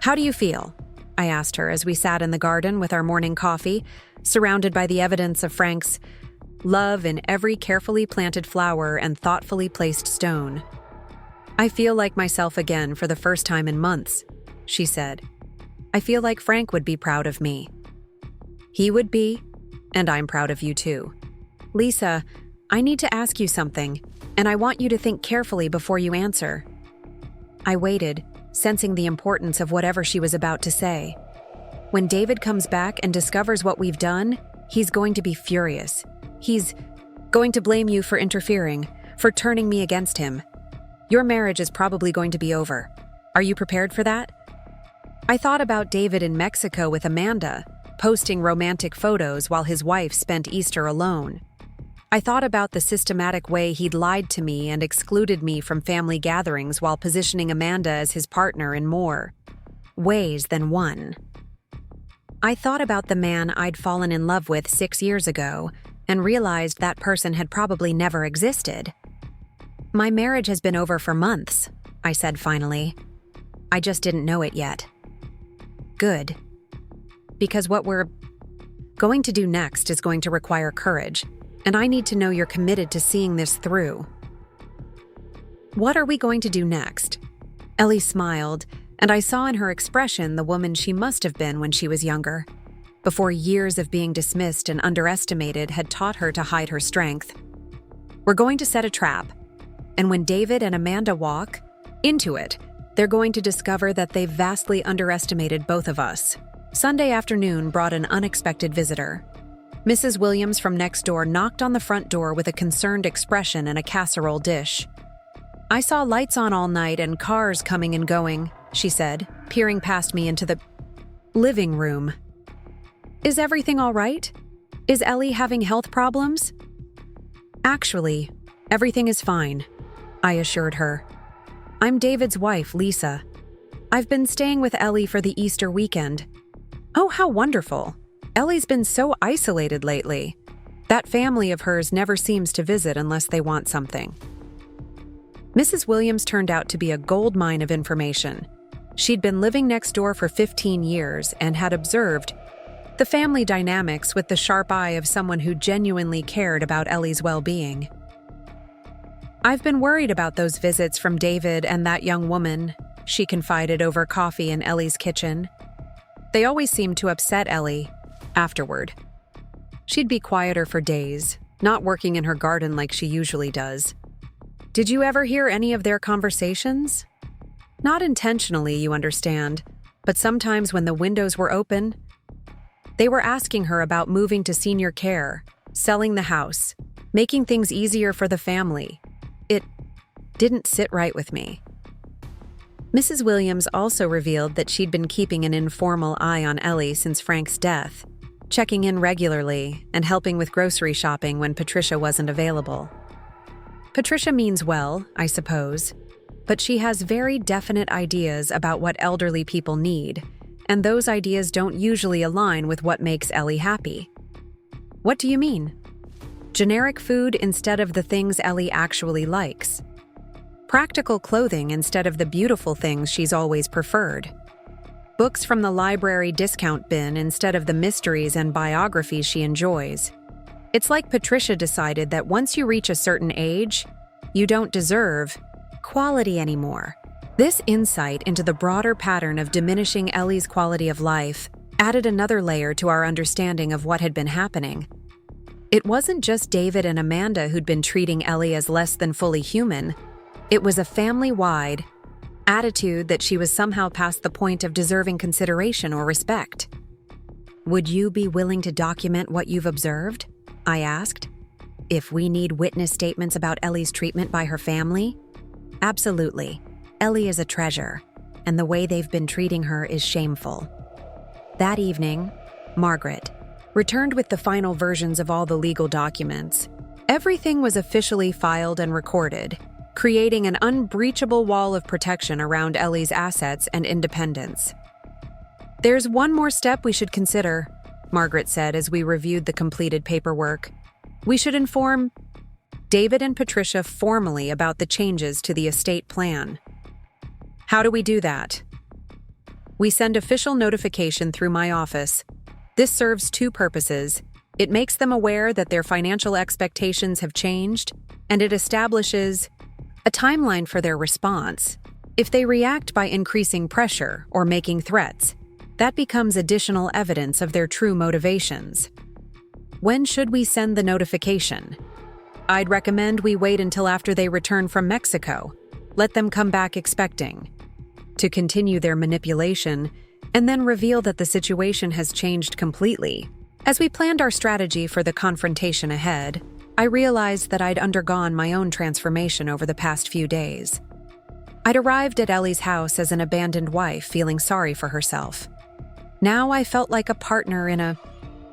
"How do you feel?" I asked her as we sat in the garden with our morning coffee, surrounded by the evidence of Frank's love in every carefully planted flower and thoughtfully placed stone. "I feel like myself again for the first time in months," she said. "I feel like Frank would be proud of me." "He would be, and I'm proud of you too. Lisa, I need to ask you something, and I want you to think carefully before you answer." I waited, sensing the importance of whatever she was about to say. "When David comes back and discovers what we've done, he's going to be furious. He's going to blame you for interfering, for turning me against him. Your marriage is probably going to be over. Are you prepared for that?" I thought about David in Mexico with Amanda, posting romantic photos while his wife spent Easter alone. I thought about the systematic way he'd lied to me and excluded me from family gatherings while positioning Amanda as his partner in more ways than one. I thought about the man I'd fallen in love with 6 years ago and realized that person had probably never existed. "My marriage has been over for months," I said finally. "I just didn't know it yet." "Good. Because what we're going to do next is going to require courage, and I need to know you're committed to seeing this through." "What are we going to do next?" Ellie smiled, and I saw in her expression the woman she must have been when she was younger, before years of being dismissed and underestimated had taught her to hide her strength. "We're going to set a trap, and when David and Amanda walk into it, they're going to discover that they've vastly underestimated both of us." Sunday afternoon brought an unexpected visitor. Mrs. Williams from next door knocked on the front door with a concerned expression and a casserole dish. "I saw lights on all night and cars coming and going," she said, peering past me into the living room. "Is everything all right? Is Ellie having health problems?" "Actually, everything is fine," I assured her. "I'm David's wife, Lisa. I've been staying with Ellie for the Easter weekend." "Oh, how wonderful. Ellie's been so isolated lately. That family of hers never seems to visit unless they want something." Mrs. Williams turned out to be a gold mine of information. She'd been living next door for 15 years and had observed the family dynamics with the sharp eye of someone who genuinely cared about Ellie's well-being. "I've been worried about those visits from David and that young woman," she confided over coffee in Ellie's kitchen. "They always seemed to upset Ellie afterward. She'd be quieter for days, not working in her garden like she usually does." "Did you ever hear any of their conversations?" "Not intentionally, you understand, but sometimes when the windows were open, they were asking her about moving to senior care, selling the house, making things easier for the family. It didn't sit right with me." Mrs. Williams also revealed that she'd been keeping an informal eye on Ellie since Frank's death, checking in regularly and helping with grocery shopping when Patricia wasn't available. Patricia means well, I suppose, but she has very definite ideas about what elderly people need, and those ideas don't usually align with what makes Ellie happy. "What do you mean?" "Generic food instead of the things Ellie actually likes. Practical clothing instead of the beautiful things she's always preferred. Books from the library discount bin instead of the mysteries and biographies she enjoys. It's like Patricia decided that once you reach a certain age, you don't deserve quality anymore." This insight into the broader pattern of diminishing Ellie's quality of life added another layer to our understanding of what had been happening. It wasn't just David and Amanda who'd been treating Ellie as less than fully human. It was a family-wide attitude that she was somehow past the point of deserving consideration or respect. "Would you be willing to document what you've observed?" I asked. "If we need witness statements about Ellie's treatment by her family?" "Absolutely. Ellie is a treasure, and the way they've been treating her is shameful." That evening, Margaret returned with the final versions of all the legal documents. Everything was officially filed and recorded, creating an unbreachable wall of protection around Ellie's assets and independence. "There's one more step we should consider," Margaret said as we reviewed the completed paperwork. "We should inform David and Patricia formally about the changes to the estate plan." "How do we do that?" "We send official notification through my office. This serves two purposes. It makes them aware that their financial expectations have changed, and it establishes a timeline for their response. If they react by increasing pressure or making threats, that becomes additional evidence of their true motivations." "When should we send the notification?" "I'd recommend we wait until after they return from Mexico. Let them come back expecting to continue their manipulation, and then reveal that the situation has changed completely." As we planned our strategy for the confrontation ahead, I realized that I'd undergone my own transformation over the past few days. I'd arrived at Ellie's house as an abandoned wife, feeling sorry for herself. Now I felt like a partner in a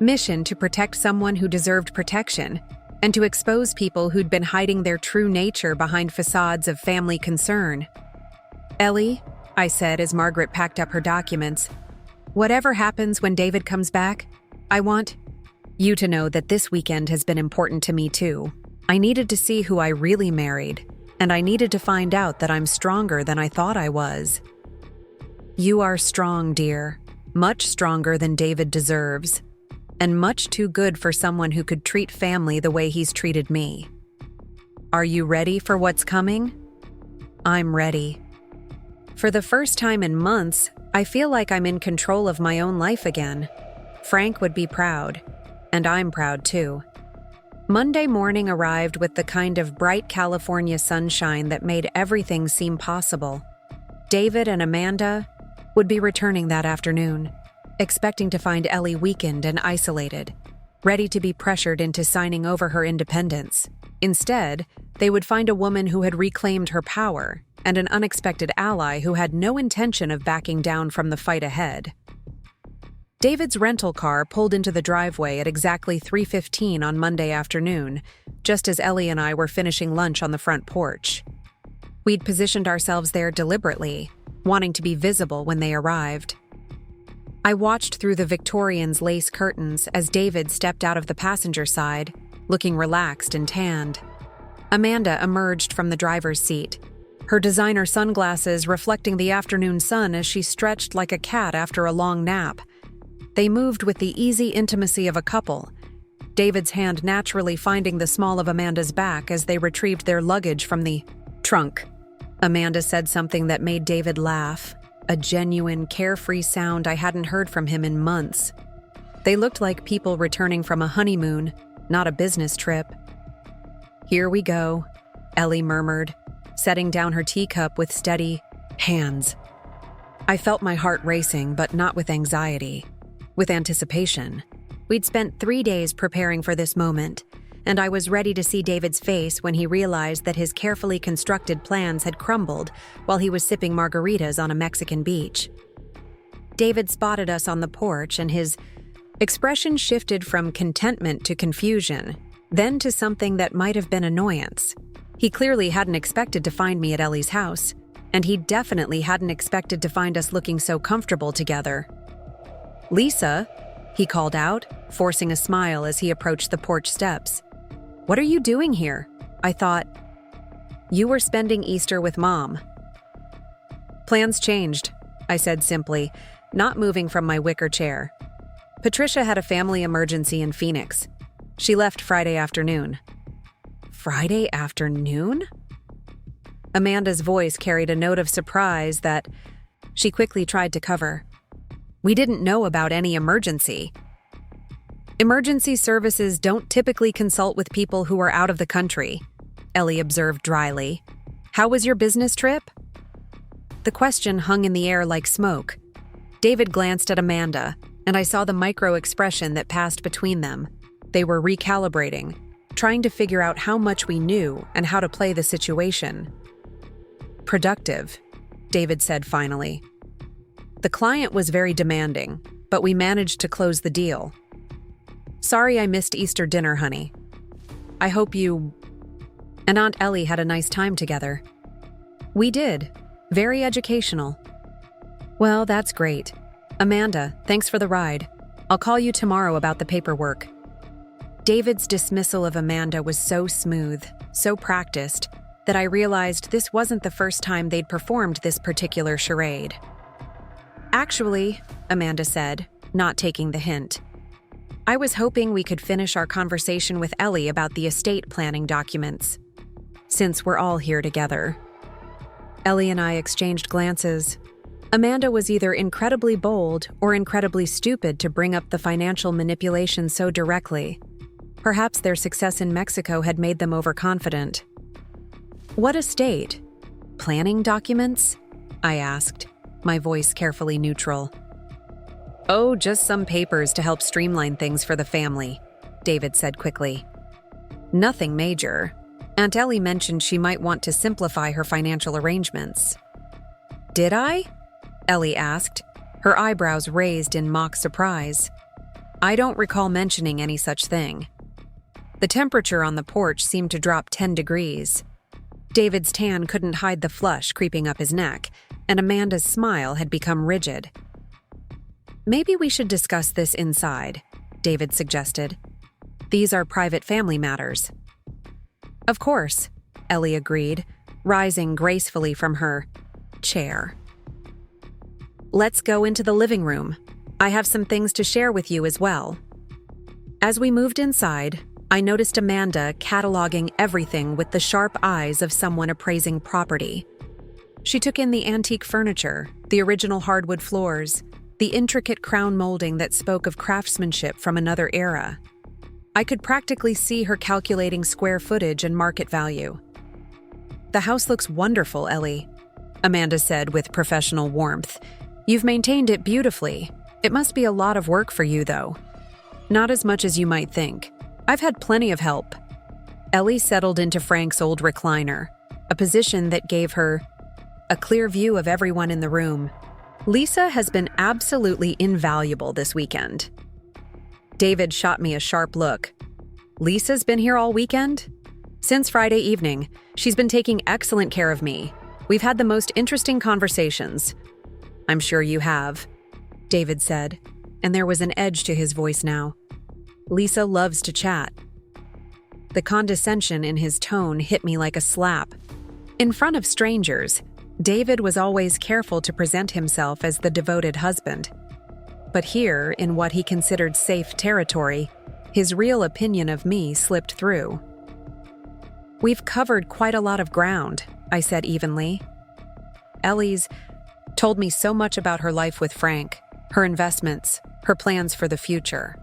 mission to protect someone who deserved protection, and to expose people who'd been hiding their true nature behind facades of family concern. "Ellie," I said as Margaret packed up her documents, Whatever happens when David comes back, I want you to know that this weekend has been important to me too. I needed to see who I really married, and I needed to find out that I'm stronger than I thought I was. You are strong, dear, much stronger than David deserves, and much too good for someone who could treat family the way he's treated me. Are you ready for what's coming? I'm ready. For the first time in months, I feel like I'm in control of my own life again. Frank would be proud, and I'm proud too. Monday morning arrived with the kind of bright California sunshine that made everything seem possible. David and Amanda would be returning that afternoon, expecting to find Ellie weakened and isolated, ready to be pressured into signing over her independence. Instead, they would find a woman who had reclaimed her power and an unexpected ally who had no intention of backing down from the fight ahead. David's rental car pulled into the driveway at exactly 3:15 on Monday afternoon, just as Ellie and I were finishing lunch on the front porch. We'd positioned ourselves there deliberately, wanting to be visible when they arrived. I watched through the Victorian's lace curtains as David stepped out of the passenger side, looking relaxed and tanned. Amanda emerged from the driver's seat, her designer sunglasses reflecting the afternoon sun as she stretched like a cat after a long nap. They moved with the easy intimacy of a couple, David's hand naturally finding the small of Amanda's back as they retrieved their luggage from the trunk. Amanda said something that made David laugh, a genuine, carefree sound I hadn't heard from him in months. They looked like people returning from a honeymoon, not a business trip. "Here we go," Ellie murmured, setting down her teacup with steady hands. I felt my heart racing, but not with anxiety, with anticipation. We'd spent 3 days preparing for this moment, and I was ready to see David's face when he realized that his carefully constructed plans had crumbled while he was sipping margaritas on a Mexican beach. David spotted us on the porch, and his expression shifted from contentment to confusion, then to something that might have been annoyance. He clearly hadn't expected to find me at Ellie's house, and he definitely hadn't expected to find us looking so comfortable together. "Lisa," he called out, forcing a smile as he approached the porch steps. "What are you doing here?" I thought. "You were spending Easter with Mom." "Plans changed," I said simply, not moving from my wicker chair. "Patricia had a family emergency in Phoenix. She left Friday afternoon." "Friday afternoon?" Amanda's voice carried a note of surprise that she quickly tried to cover. "We didn't know about any emergency." "Emergency services don't typically consult with people who are out of the country," Ellie observed dryly. "How was your business trip?" The question hung in the air like smoke. David glanced at Amanda, and I saw the micro-expression that passed between them. They were recalibrating, trying to figure out how much we knew and how to play the situation. "Productive," David said finally. "The client was very demanding, but we managed to close the deal. Sorry I missed Easter dinner, honey. I hope you and Aunt Ellie had a nice time together." "We did. Very educational." "Well, that's great. Amanda, thanks for the ride. I'll call you tomorrow about the paperwork." David's dismissal of Amanda was so smooth, so practiced, that I realized this wasn't the first time they'd performed this particular charade. "Actually," Amanda said, not taking the hint, "I was hoping we could finish our conversation with Ellie about the estate planning documents, since we're all here together." Ellie and I exchanged glances. Amanda was either incredibly bold or incredibly stupid to bring up the financial manipulation so directly. Perhaps their success in Mexico had made them overconfident. "What estate? Planning documents?" I asked, my voice carefully neutral. "Oh, just some papers to help streamline things for the family," David said quickly. "Nothing major. Aunt Ellie mentioned she might want to simplify her financial arrangements." "Did I?" Ellie asked, her eyebrows raised in mock surprise. "I don't recall mentioning any such thing." The temperature on the porch seemed to drop 10 degrees. David's tan couldn't hide the flush creeping up his neck, and Amanda's smile had become rigid. Maybe we should discuss this inside, David suggested. These are private family matters. Of course, Ellie agreed, rising gracefully from her chair. Let's go into the living room. I have some things to share with you as well. As we moved inside, I noticed Amanda cataloging everything with the sharp eyes of someone appraising property. She took in the antique furniture, the original hardwood floors, the intricate crown molding that spoke of craftsmanship from another era. I could practically see her calculating square footage and market value. "The house looks wonderful, Ellie," Amanda said with professional warmth. "You've maintained it beautifully. It must be a lot of work for you, though." "Not as much as you might think. I've had plenty of help." Ellie settled into Frank's old recliner, a position that gave her a clear view of everyone in the room. "Lisa has been absolutely invaluable this weekend." David shot me a sharp look. "Lisa's been here all weekend?" "Since Friday evening. She's been taking excellent care of me. We've had the most interesting conversations." "I'm sure you have," David said, and there was an edge to his voice now. "Lisa loves to chat." The condescension in his tone hit me like a slap. In front of strangers, David was always careful to present himself as the devoted husband. But here, in what he considered safe territory, his real opinion of me slipped through. "We've covered quite a lot of ground," I said evenly. "Ellie's told me so much about her life with Frank, her investments, her plans for the future.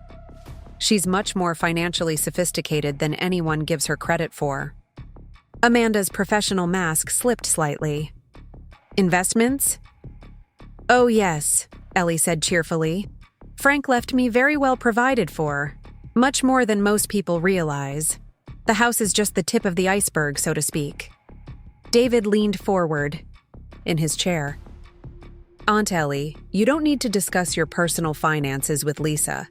She's much more financially sophisticated than anyone gives her credit for." Amanda's professional mask slipped slightly. "Investments?" "Oh yes," Ellie said cheerfully. "Frank left me very well provided for, much more than most people realize. The house is just the tip of the iceberg, so to speak." David leaned forward in his chair. "Aunt Ellie, you don't need to discuss your personal finances with Lisa.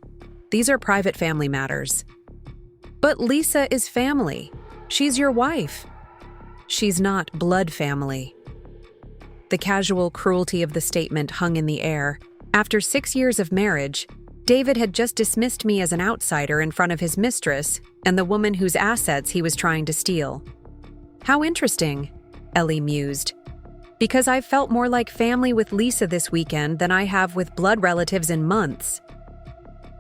These are private family matters." "But Lisa is family. She's your wife." "She's not blood family." The casual cruelty of the statement hung in the air. After 6 years of marriage, David had just dismissed me as an outsider in front of his mistress and the woman whose assets he was trying to steal. "How interesting," Ellie mused. "Because I've felt more like family with Lisa this weekend than I have with blood relatives in months."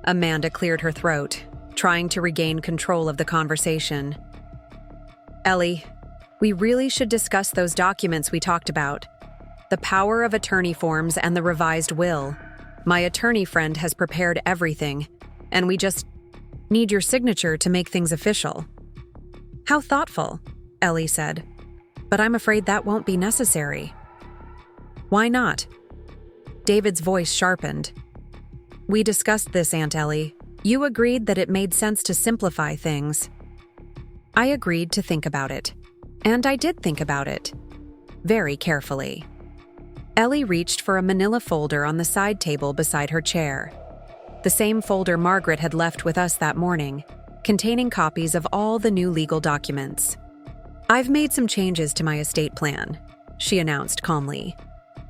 Amanda cleared her throat, trying to regain control of the conversation. "Ellie, we really should discuss those documents we talked about. The power of attorney forms and the revised will. My attorney friend has prepared everything, and we just need your signature to make things official." "How thoughtful," Ellie said. "But I'm afraid that won't be necessary." "Why not?" David's voice sharpened. "We discussed this, Aunt Ellie. You agreed that it made sense to simplify things." I agreed to think about it. And I did think about it. Very carefully. Ellie reached for a manila folder on the side table beside her chair. The same folder Margaret had left with us that morning, containing copies of all the new legal documents. "I've made some changes to my estate plan," she announced calmly.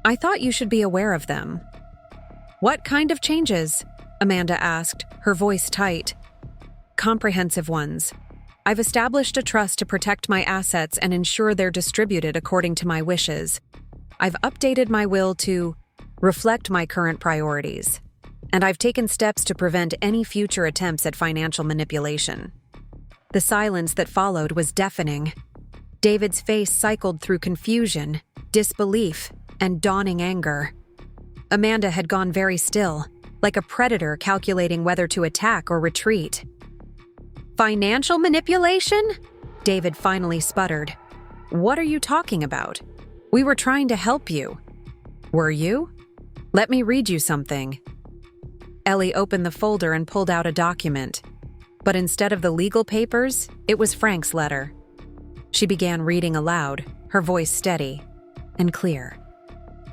"I thought you should be aware of them." "What kind of changes?" Amanda asked, her voice tight. "Comprehensive ones. I've established a trust to protect my assets and ensure they're distributed according to my wishes. I've updated my will to reflect my current priorities, and I've taken steps to prevent any future attempts at financial manipulation." The silence that followed was deafening. David's face cycled through confusion, disbelief, and dawning anger. Amanda had gone very still, like a predator calculating whether to attack or retreat. "Financial manipulation?" David finally sputtered. "What are you talking about? We were trying to help you." "Were you? Let me read you something." Ellie opened the folder and pulled out a document. But instead of the legal papers, it was Frank's letter. She began reading aloud, her voice steady and clear.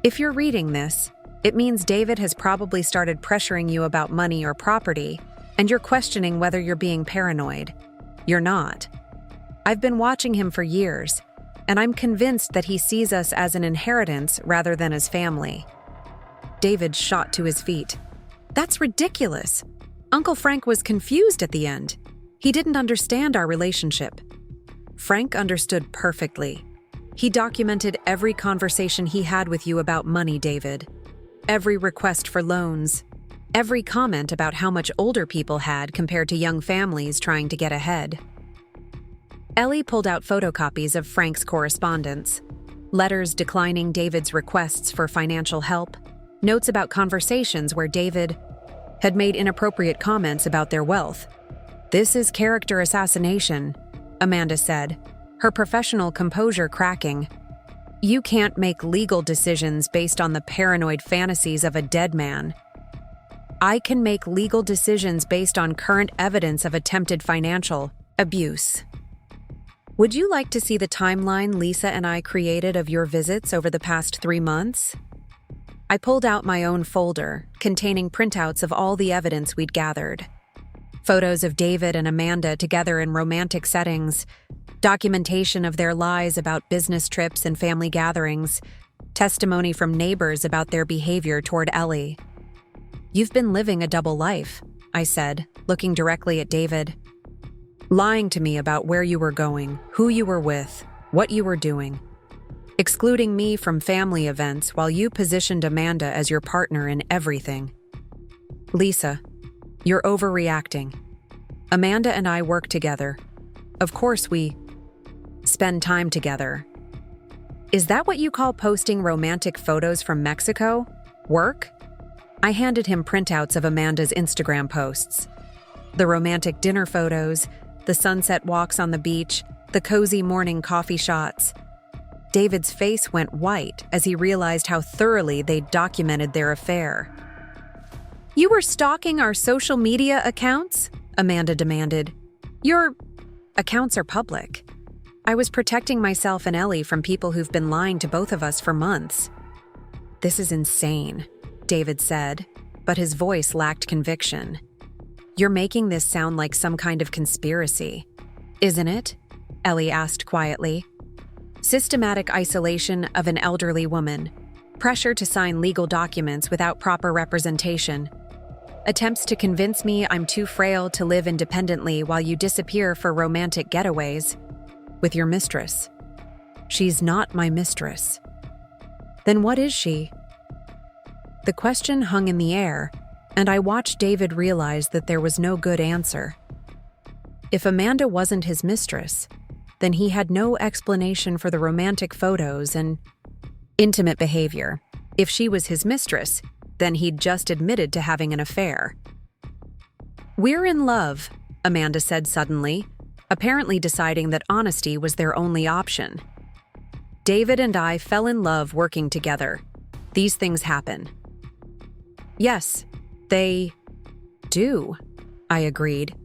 "If you're reading this, it means David has probably started pressuring you about money or property, and you're questioning whether you're being paranoid. You're not. I've been watching him for years, and I'm convinced that he sees us as an inheritance rather than as family." David shot to his feet. That's ridiculous. Uncle Frank was confused at the end. He didn't understand our relationship. Frank understood perfectly. He documented every conversation he had with you about money, David. Every request for loans. Every comment about how much older people had compared to young families trying to get ahead. Ellie pulled out photocopies of Frank's correspondence. Letters declining David's requests for financial help. Notes about conversations where David had made inappropriate comments about their wealth. "This is character assassination," Amanda said, her professional composure cracking. "You can't make legal decisions based on the paranoid fantasies of a dead man. I can make legal decisions based on current evidence of attempted financial abuse." Would you like to see the timeline Lisa and I created of your visits over the past 3 months? I pulled out my own folder, containing printouts of all the evidence we'd gathered. Photos of David and Amanda together in romantic settings, documentation of their lies about business trips and family gatherings, testimony from neighbors about their behavior toward Ellie. "You've been living a double life," I said, looking directly at David. "Lying to me about where you were going, who you were with, what you were doing. Excluding me from family events while you positioned Amanda as your partner in everything. Lisa, you're overreacting. Amanda and I work together. Of course we spend time together. Is that what you call posting romantic photos from Mexico? Work?" I handed him printouts of Amanda's Instagram posts. The romantic dinner photos, the sunset walks on the beach, the cozy morning coffee shots. David's face went white as he realized how thoroughly they'd documented their affair. "You were stalking our social media accounts?" Amanda demanded. "Your accounts are public. I was protecting myself and Ellie from people who've been lying to both of us for months." "This is insane," David said, but his voice lacked conviction. "You're making this sound like some kind of conspiracy. Isn't it?" Ellie asked quietly. "Systematic isolation of an elderly woman. Pressure to sign legal documents without proper representation. Attempts to convince me I'm too frail to live independently while you disappear for romantic getaways. With your mistress." "She's not my mistress." "Then what is she?" The question hung in the air, and I watched David realize that there was no good answer. If Amanda wasn't his mistress, then he had no explanation for the romantic photos and intimate behavior. If she was his mistress, then he'd just admitted to having an affair. "We're in love," Amanda said suddenly, apparently deciding that honesty was their only option. "David and I fell in love working together. These things happen." "Yes, they do," I agreed.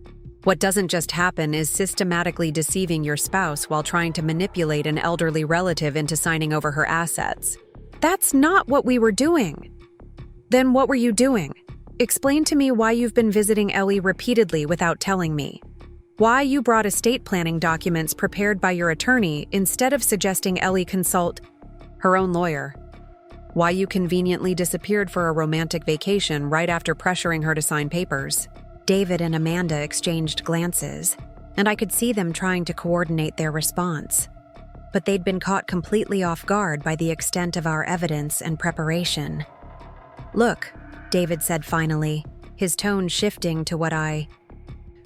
"What doesn't just happen is systematically deceiving your spouse while trying to manipulate an elderly relative into signing over her assets." "That's not what we were doing." "Then what were you doing? Explain to me why you've been visiting Ellie repeatedly without telling me. Why you brought estate planning documents prepared by your attorney instead of suggesting Ellie consult her own lawyer. Why you conveniently disappeared for a romantic vacation right after pressuring her to sign papers." David and Amanda exchanged glances, and I could see them trying to coordinate their response. But they'd been caught completely off guard by the extent of our evidence and preparation. "Look," David said finally, his tone shifting to what I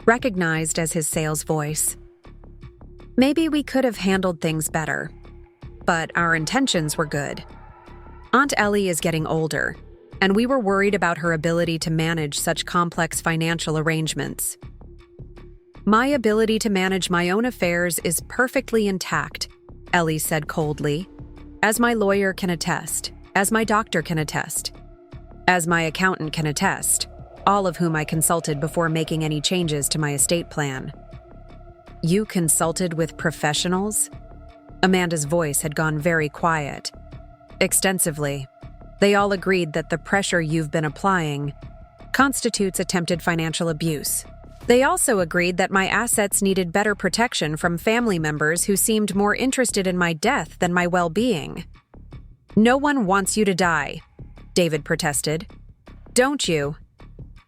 recognized as his sales voice. "Maybe we could have handled things better, but our intentions were good. Aunt Ellie is getting older, and we were worried about her ability to manage such complex financial arrangements. My ability to manage my own affairs is perfectly intact," Ellie said coldly, "as my lawyer can attest, as my doctor can attest, as my accountant can attest, all of whom I consulted before making any changes to my estate plan." "You consulted with professionals?" Amanda's voice had gone very quiet. "Extensively. They all agreed that the pressure you've been applying constitutes attempted financial abuse. They also agreed that my assets needed better protection from family members who seemed more interested in my death than my well-being." "No one wants you to die," David protested. "Don't you?"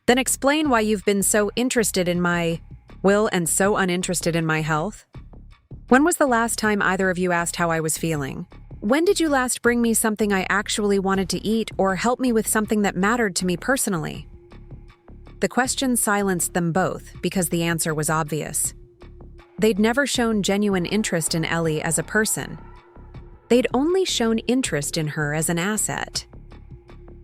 Then explain why you've been so interested in my will and so uninterested in my health. When was the last time either of you asked how I was feeling? When did you last bring me something I actually wanted to eat or help me with something that mattered to me personally? The question silenced them both because the answer was obvious. They'd never shown genuine interest in Ellie as a person. They'd only shown interest in her as an asset.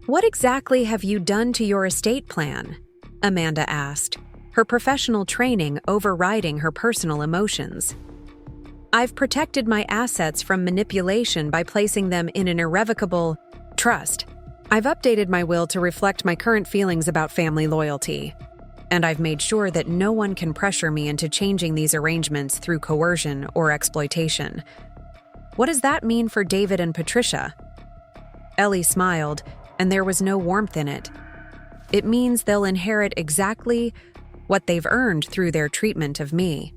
"What exactly have you done to your estate plan?" Amanda asked, her professional training overriding her personal emotions. "I've protected my assets from manipulation by placing them in an irrevocable trust. I've updated my will to reflect my current feelings about family loyalty. And I've made sure that no one can pressure me into changing these arrangements through coercion or exploitation." "What does that mean for David and Patricia?" Ellie smiled, and there was no warmth in it. "It means they'll inherit exactly what they've earned through their treatment of me."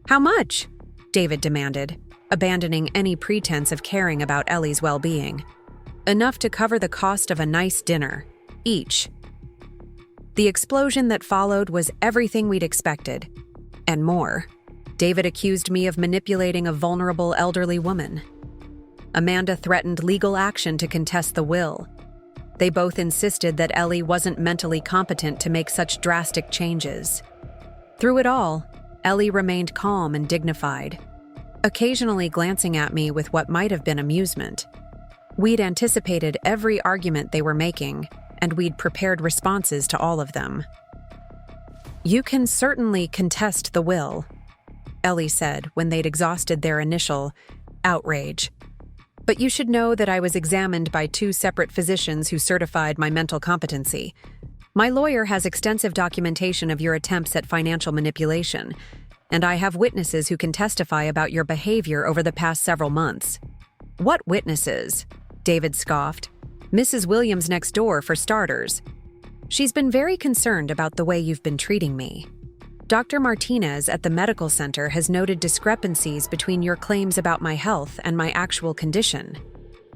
"How much?" David demanded, abandoning any pretense of caring about Ellie's well-being. "Enough to cover the cost of a nice dinner, each." The explosion that followed was everything we'd expected, and more. David accused me of manipulating a vulnerable elderly woman. Amanda threatened legal action to contest the will. They both insisted that Ellie wasn't mentally competent to make such drastic changes. Through it all, Ellie remained calm and dignified, occasionally glancing at me with what might have been amusement. We'd anticipated every argument they were making, and we'd prepared responses to all of them. "You can certainly contest the will," Ellie said when they'd exhausted their initial outrage. "But you should know that I was examined by 2 separate physicians who certified my mental competency. My lawyer has extensive documentation of your attempts at financial manipulation, and I have witnesses who can testify about your behavior over the past several months." "What witnesses?" David scoffed. "Mrs. Williams next door, for starters. She's been very concerned about the way you've been treating me. Dr. Martinez at the medical center has noted discrepancies between your claims about my health and my actual condition.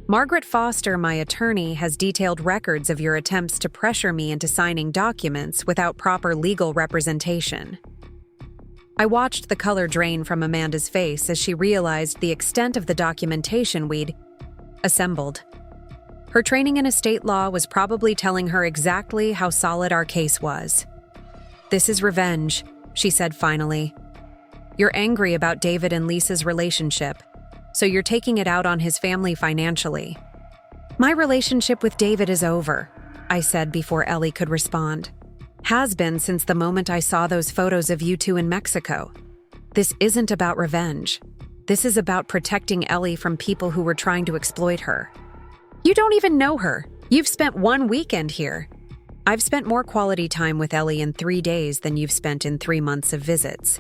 Margaret Foster, my attorney, has detailed records of your attempts to pressure me into signing documents without proper legal representation." I watched the color drain from Amanda's face as she realized the extent of the documentation we'd assembled. Her training in estate law was probably telling her exactly how solid our case was. "This is revenge," she said finally. "You're angry about David and Lisa's relationship, so you're taking it out on his family financially." "My relationship with David is over," I said before Ellie could respond. "Has been since the moment I saw those photos of you two in Mexico. This isn't about revenge. This is about protecting Ellie from people who were trying to exploit her. You don't even know her. You've spent 1 weekend here. I've spent more quality time with Ellie in 3 days than you've spent in 3 months of visits.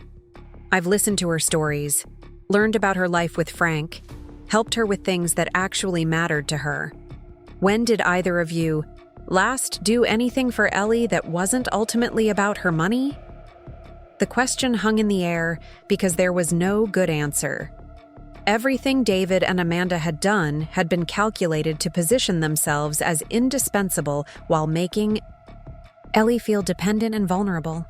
I've listened to her stories, learned about her life with Frank, helped her with things that actually mattered to her. When did either of you last do anything for Ellie that wasn't ultimately about her money?" The question hung in the air because there was no good answer. Everything David and Amanda had done had been calculated to position themselves as indispensable while making Ellie feel dependent and vulnerable.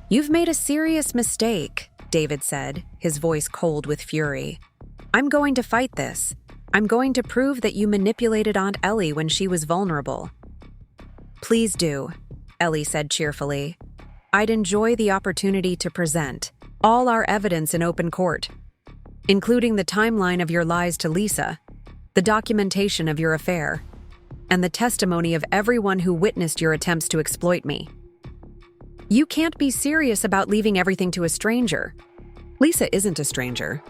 "You've made a serious mistake," David said, his voice cold with fury. "I'm going to fight this. I'm going to prove that you manipulated Aunt Ellie when she was vulnerable." "Please do," Ellie said cheerfully. "I'd enjoy the opportunity to present all our evidence in open court, including the timeline of your lies to Lisa, the documentation of your affair, and the testimony of everyone who witnessed your attempts to exploit me." "You can't be serious about leaving everything to a stranger." "Lisa isn't a stranger.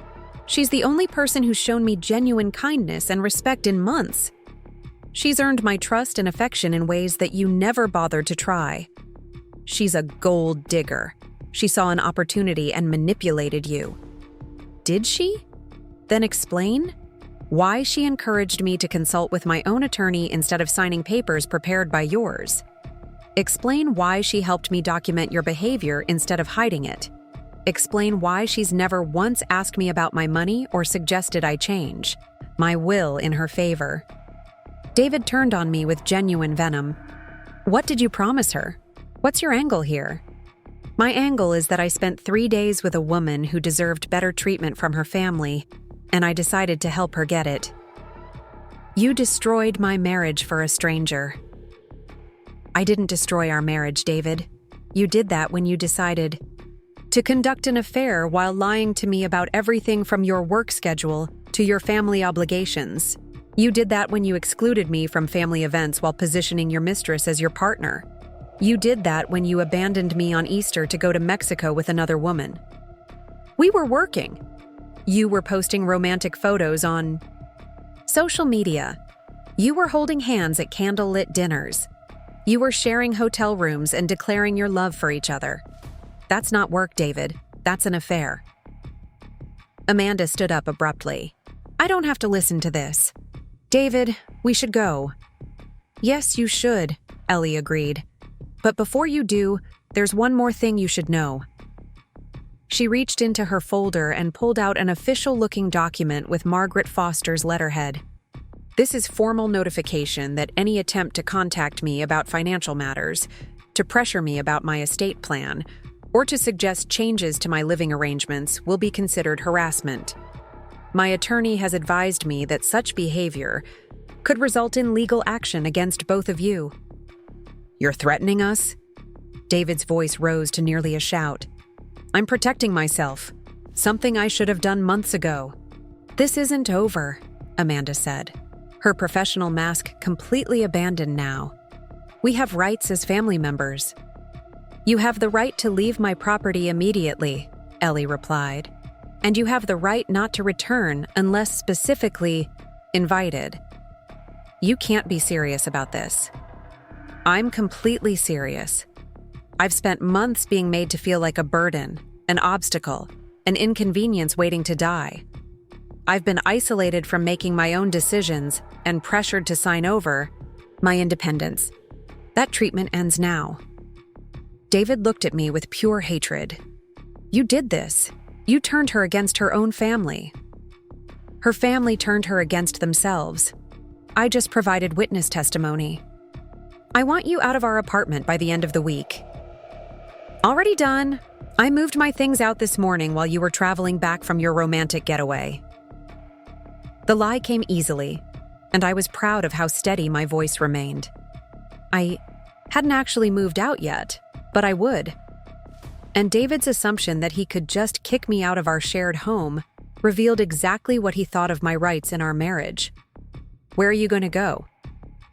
She's the only person who's shown me genuine kindness and respect in months. She's earned my trust and affection in ways that you never bothered to try. She's a gold digger. She saw an opportunity and manipulated you." "Did she? Then explain why she encouraged me to consult with my own attorney instead of signing papers prepared by yours. Explain why she helped me document your behavior instead of hiding it. Explain why she's never once asked me about my money or suggested I change my will in her favor." David turned on me with genuine venom. What did you promise her? What's your angle here? My angle is that I spent 3 days with a woman who deserved better treatment from her family, and I decided to help her get it. You destroyed my marriage for a stranger. I didn't destroy our marriage, David. You did that when you decided to conduct an affair while lying to me about everything from your work schedule to your family obligations. You did that when you excluded me from family events while positioning your mistress as your partner. You did that when you abandoned me on Easter to go to Mexico with another woman. We were working. You were posting romantic photos on social media. You were holding hands at candlelit dinners. You were sharing hotel rooms and declaring your love for each other. That's not work, David. That's an affair. Amanda stood up abruptly. I don't have to listen to this. David, we should go. Yes, you should, Ellie agreed. But before you do, there's one more thing you should know. She reached into her folder and pulled out an official-looking document with Margaret Foster's letterhead. This is formal notification that any attempt to contact me about financial matters, to pressure me about my estate plan, or to suggest changes to my living arrangements will be considered harassment. My attorney has advised me that such behavior could result in legal action against both of you. You're threatening us? David's voice rose to nearly a shout. I'm protecting myself. Something I should have done months ago. This isn't over, Amanda said, her professional mask completely abandoned now. We have rights as family members. You have the right to leave my property immediately, Ellie replied. And you have the right not to return unless specifically invited. You can't be serious about this. I'm completely serious. I've spent months being made to feel like a burden, an obstacle, an inconvenience waiting to die. I've been isolated from making my own decisions and pressured to sign over my independence. That treatment ends now. David looked at me with pure hatred. You did this. You turned her against her own family. Her family turned her against themselves. I just provided witness testimony. I want you out of our apartment by the end of the week. Already done. I moved my things out this morning while you were traveling back from your romantic getaway. The lie came easily, and I was proud of how steady my voice remained. I hadn't actually moved out yet, but I would. And David's assumption that he could just kick me out of our shared home revealed exactly what he thought of my rights in our marriage. Where are you going to go?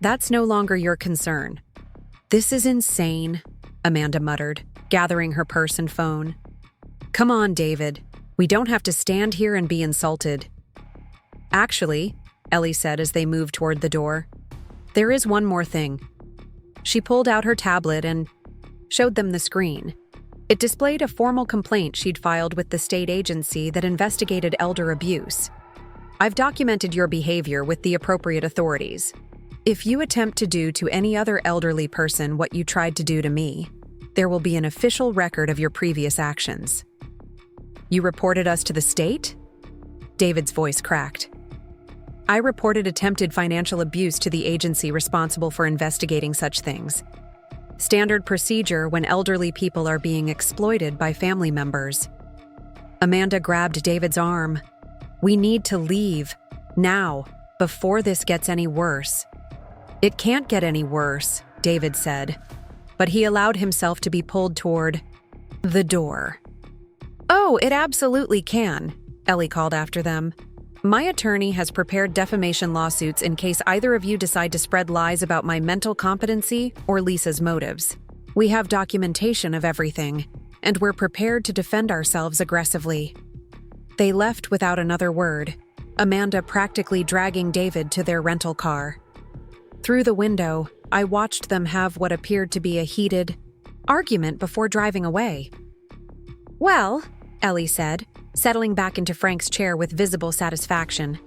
That's no longer your concern. This is insane, Amanda muttered, gathering her purse and phone. Come on, David. We don't have to stand here and be insulted. Actually, Ellie said as they moved toward the door, there is one more thing. She pulled out her tablet and showed them the screen. It displayed a formal complaint she'd filed with the state agency that investigated elder abuse. I've documented your behavior with the appropriate authorities. If you attempt to do to any other elderly person what you tried to do to me, there will be an official record of your previous actions. You reported us to the state? David's voice cracked. I reported attempted financial abuse to the agency responsible for investigating such things. Standard procedure when elderly people are being exploited by family members. Amanda grabbed David's arm. We need to leave, now, before this gets any worse. It can't get any worse, David said, but he allowed himself to be pulled toward the door. Oh, it absolutely can, Ellie called after them. My attorney has prepared defamation lawsuits in case either of you decide to spread lies about my mental competency or Lisa's motives. We have documentation of everything, and we're prepared to defend ourselves aggressively. They left without another word, Amanda practically dragging David to their rental car. Through the window, I watched them have what appeared to be a heated argument before driving away. Well, Ellie said, settling back into Frank's chair with visible satisfaction.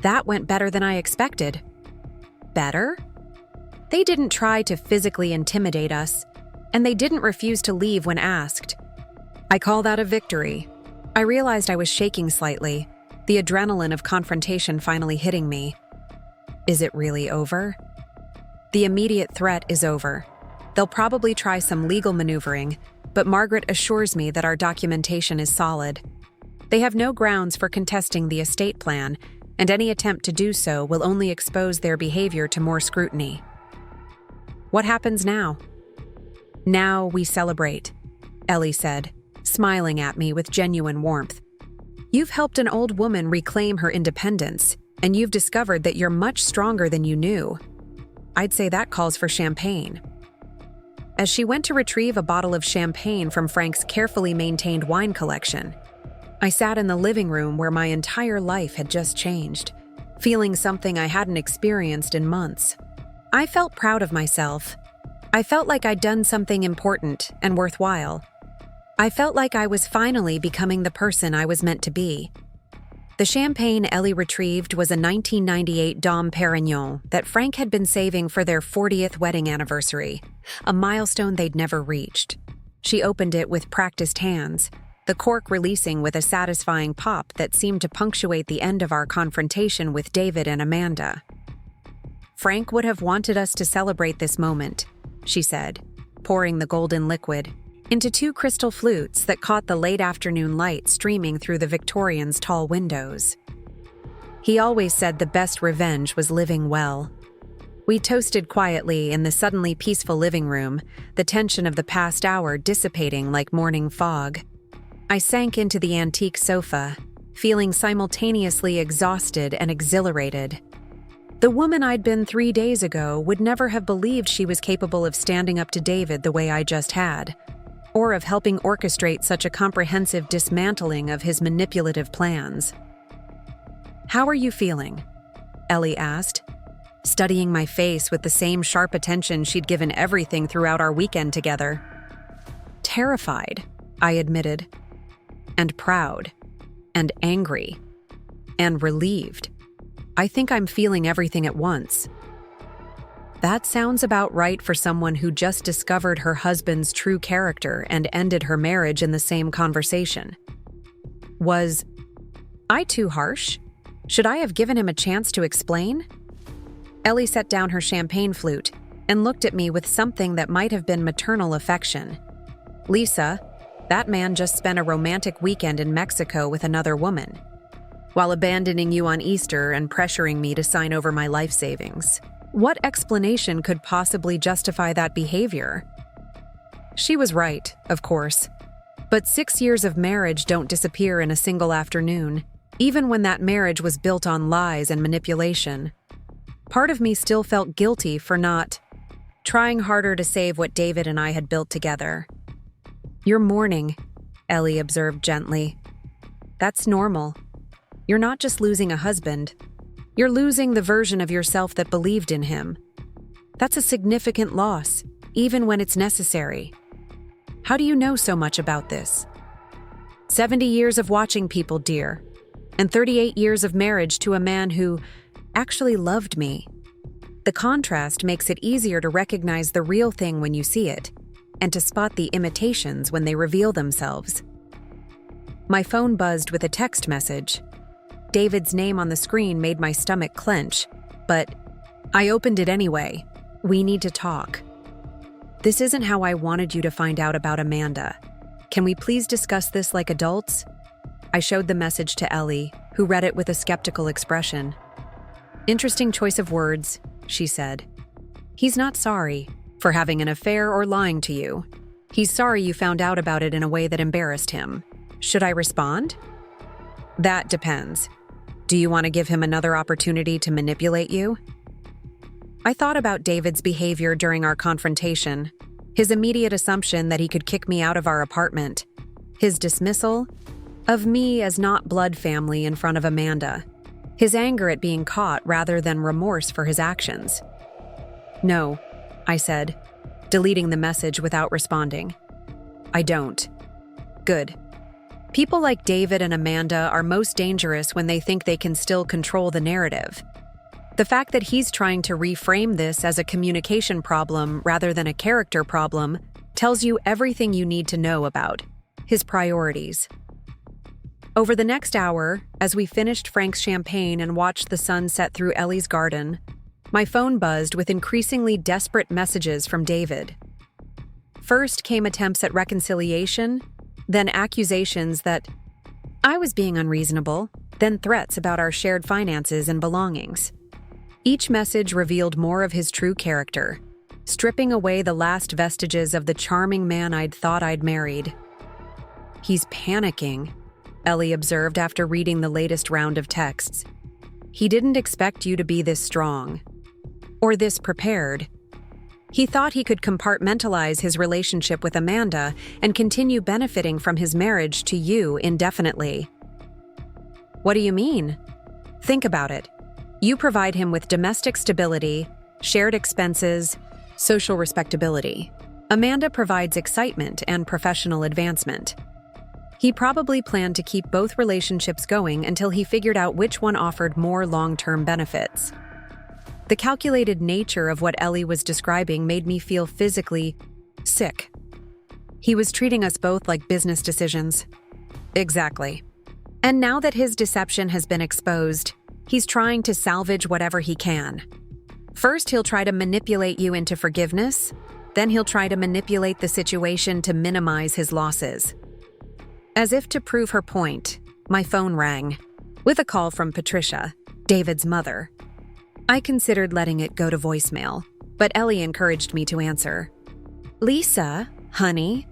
That went better than I expected. Better? They didn't try to physically intimidate us, and they didn't refuse to leave when asked. I call that a victory. I realized I was shaking slightly, the adrenaline of confrontation finally hitting me. Is it really over? The immediate threat is over. They'll probably try some legal maneuvering, but Margaret assures me that our documentation is solid. They have no grounds for contesting the estate plan, and any attempt to do so will only expose their behavior to more scrutiny. What happens now? Now we celebrate, Ellie said, smiling at me with genuine warmth. You've helped an old woman reclaim her independence, and you've discovered that you're much stronger than you knew. I'd say that calls for champagne. As she went to retrieve a bottle of champagne from Frank's carefully maintained wine collection, I sat in the living room where my entire life had just changed, feeling something I hadn't experienced in months. I felt proud of myself. I felt like I'd done something important and worthwhile. I felt like I was finally becoming the person I was meant to be. The champagne Ellie retrieved was a 1998 Dom Perignon that Frank had been saving for their 40th wedding anniversary, a milestone they'd never reached. She opened it with practiced hands, the cork releasing with a satisfying pop that seemed to punctuate the end of our confrontation with David and Amanda. Frank would have wanted us to celebrate this moment, she said, pouring the golden liquid into 2 crystal flutes that caught the late afternoon light streaming through the Victorian's tall windows. He always said the best revenge was living well. We toasted quietly in the suddenly peaceful living room, the tension of the past hour dissipating like morning fog. I sank into the antique sofa, feeling simultaneously exhausted and exhilarated. The woman I'd been 3 days ago would never have believed she was capable of standing up to David the way I just had, or of helping orchestrate such a comprehensive dismantling of his manipulative plans. "How are you feeling?" Ellie asked, studying my face with the same sharp attention she'd given everything throughout our weekend together. "Terrified," I admitted, "and proud, and angry, and relieved. I think I'm feeling everything at once." That sounds about right for someone who just discovered her husband's true character and ended her marriage in the same conversation. Was I too harsh? Should I have given him a chance to explain? Ellie set down her champagne flute and looked at me with something that might have been maternal affection. "Lisa, that man just spent a romantic weekend in Mexico with another woman, while abandoning you on Easter and pressuring me to sign over my life savings. What explanation could possibly justify that behavior?" She was right, of course. But 6 years of marriage don't disappear in a single afternoon, even when that marriage was built on lies and manipulation. Part of me still felt guilty for not trying harder to save what David and I had built together. "You're mourning," Ellie observed gently. "That's normal. You're not just losing a husband. You're losing the version of yourself that believed in him. That's a significant loss, even when it's necessary. How do you know so much about this?" 70 years of watching people, dear, and 38 years of marriage to a man who actually loved me. The contrast makes it easier to recognize the real thing when you see it, and to spot the imitations when they reveal themselves. My phone buzzed with a text message. David's name on the screen made my stomach clench, but I opened it anyway. "We need to talk. This isn't how I wanted you to find out about Amanda. Can we please discuss this like adults?" I showed the message to Ellie, who read it with a skeptical expression. "Interesting choice of words," she said. "He's not sorry for having an affair or lying to you. He's sorry you found out about it in a way that embarrassed him. Should I respond?" "That depends. Do you want to give him another opportunity to manipulate you?" I thought about David's behavior during our confrontation, his immediate assumption that he could kick me out of our apartment, his dismissal of me as not blood family in front of Amanda, his anger at being caught rather than remorse for his actions. "No," I said, deleting the message without responding. "I don't." "Good. People like David and Amanda are most dangerous when they think they can still control the narrative. The fact that he's trying to reframe this as a communication problem rather than a character problem tells you everything you need to know about his priorities." Over the next hour, as we finished Frank's champagne and watched the sun set through Ellie's garden, My phone buzzed with increasingly desperate messages from David. First came attempts at reconciliation, then accusations that I was being unreasonable, then threats about our shared finances and belongings. Each message revealed more of his true character, stripping away the last vestiges of the charming man I'd thought I'd married. He's panicking, Ellie observed after reading the latest round of texts. He didn't expect you to be this strong, or this prepared. He thought he could compartmentalize his relationship with Amanda and continue benefiting from his marriage to you indefinitely. What do you mean? Think about it. You provide him with domestic stability, shared expenses, social respectability. Amanda provides excitement and professional advancement. He probably planned to keep both relationships going until he figured out which one offered more long-term benefits. The calculated nature of what Ellie was describing made me feel physically sick. He was treating us both like business decisions. Exactly. And now that his deception has been exposed, he's trying to salvage whatever he can. First, he'll try to manipulate you into forgiveness. Then he'll try to manipulate the situation to minimize his losses. As if to prove her point, my phone rang, with a call from Patricia, David's mother. I considered letting it go to voicemail, but Ellie encouraged me to answer. Lisa, honey,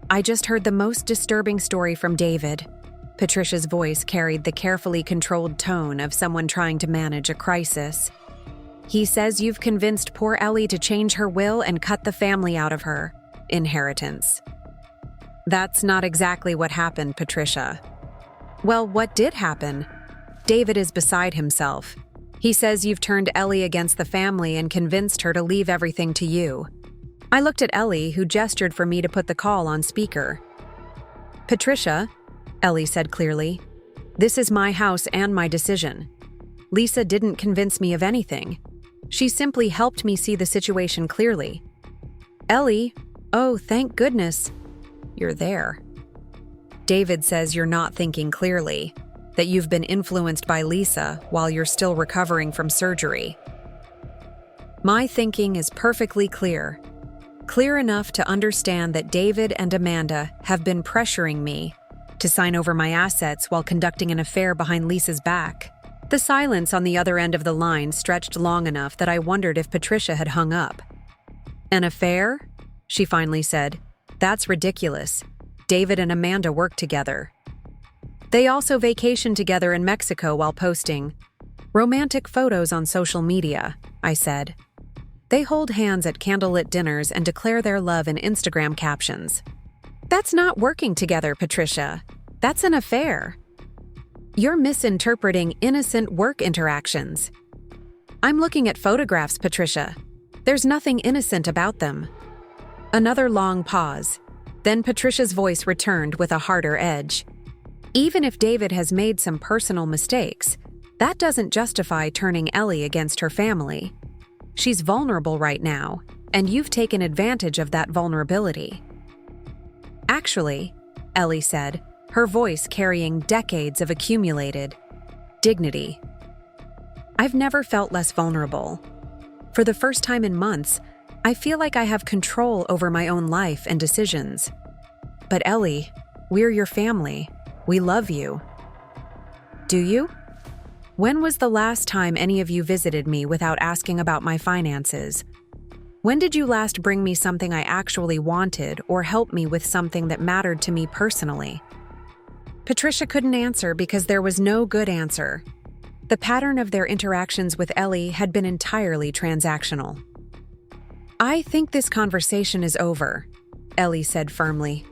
I just heard the most disturbing story from David. Patricia's voice carried the carefully controlled tone of someone trying to manage a crisis. He says you've convinced poor Ellie to change her will and cut the family out of her inheritance. That's not exactly what happened, Patricia. Well, what did happen? David is beside himself. He says you've turned Ellie against the family and convinced her to leave everything to you. I looked at Ellie, who gestured for me to put the call on speaker. Patricia, Ellie said clearly, this is my house and my decision. Lisa didn't convince me of anything. She simply helped me see the situation clearly. Ellie, oh, thank goodness. You're there. David says you're not thinking clearly, that you've been influenced by Lisa while you're still recovering from surgery. My thinking is perfectly clear. Clear enough to understand that David and Amanda have been pressuring me to sign over my assets while conducting an affair behind Lisa's back. The silence on the other end of the line stretched long enough that I wondered if Patricia had hung up. An affair? She finally said. That's ridiculous. David and Amanda work together. They also vacation together in Mexico while posting romantic photos on social media, I said. They hold hands at candlelit dinners and declare their love in Instagram captions. That's not working together, Patricia. That's an affair. You're misinterpreting innocent work interactions. I'm looking at photographs, Patricia. There's nothing innocent about them. Another long pause. Then Patricia's voice returned with a harder edge. Even if David has made some personal mistakes, that doesn't justify turning Ellie against her family. She's vulnerable right now, and you've taken advantage of that vulnerability. Actually, Ellie said, her voice carrying decades of accumulated dignity. I've never felt less vulnerable. For the first time in months, I feel like I have control over my own life and decisions. But Ellie, we're your family. We love you. Do you? When was the last time any of you visited me without asking about my finances? When did you last bring me something I actually wanted or help me with something that mattered to me personally? Patricia couldn't answer because there was no good answer. The pattern of their interactions with Ellie had been entirely transactional. I think this conversation is over, Ellie said firmly.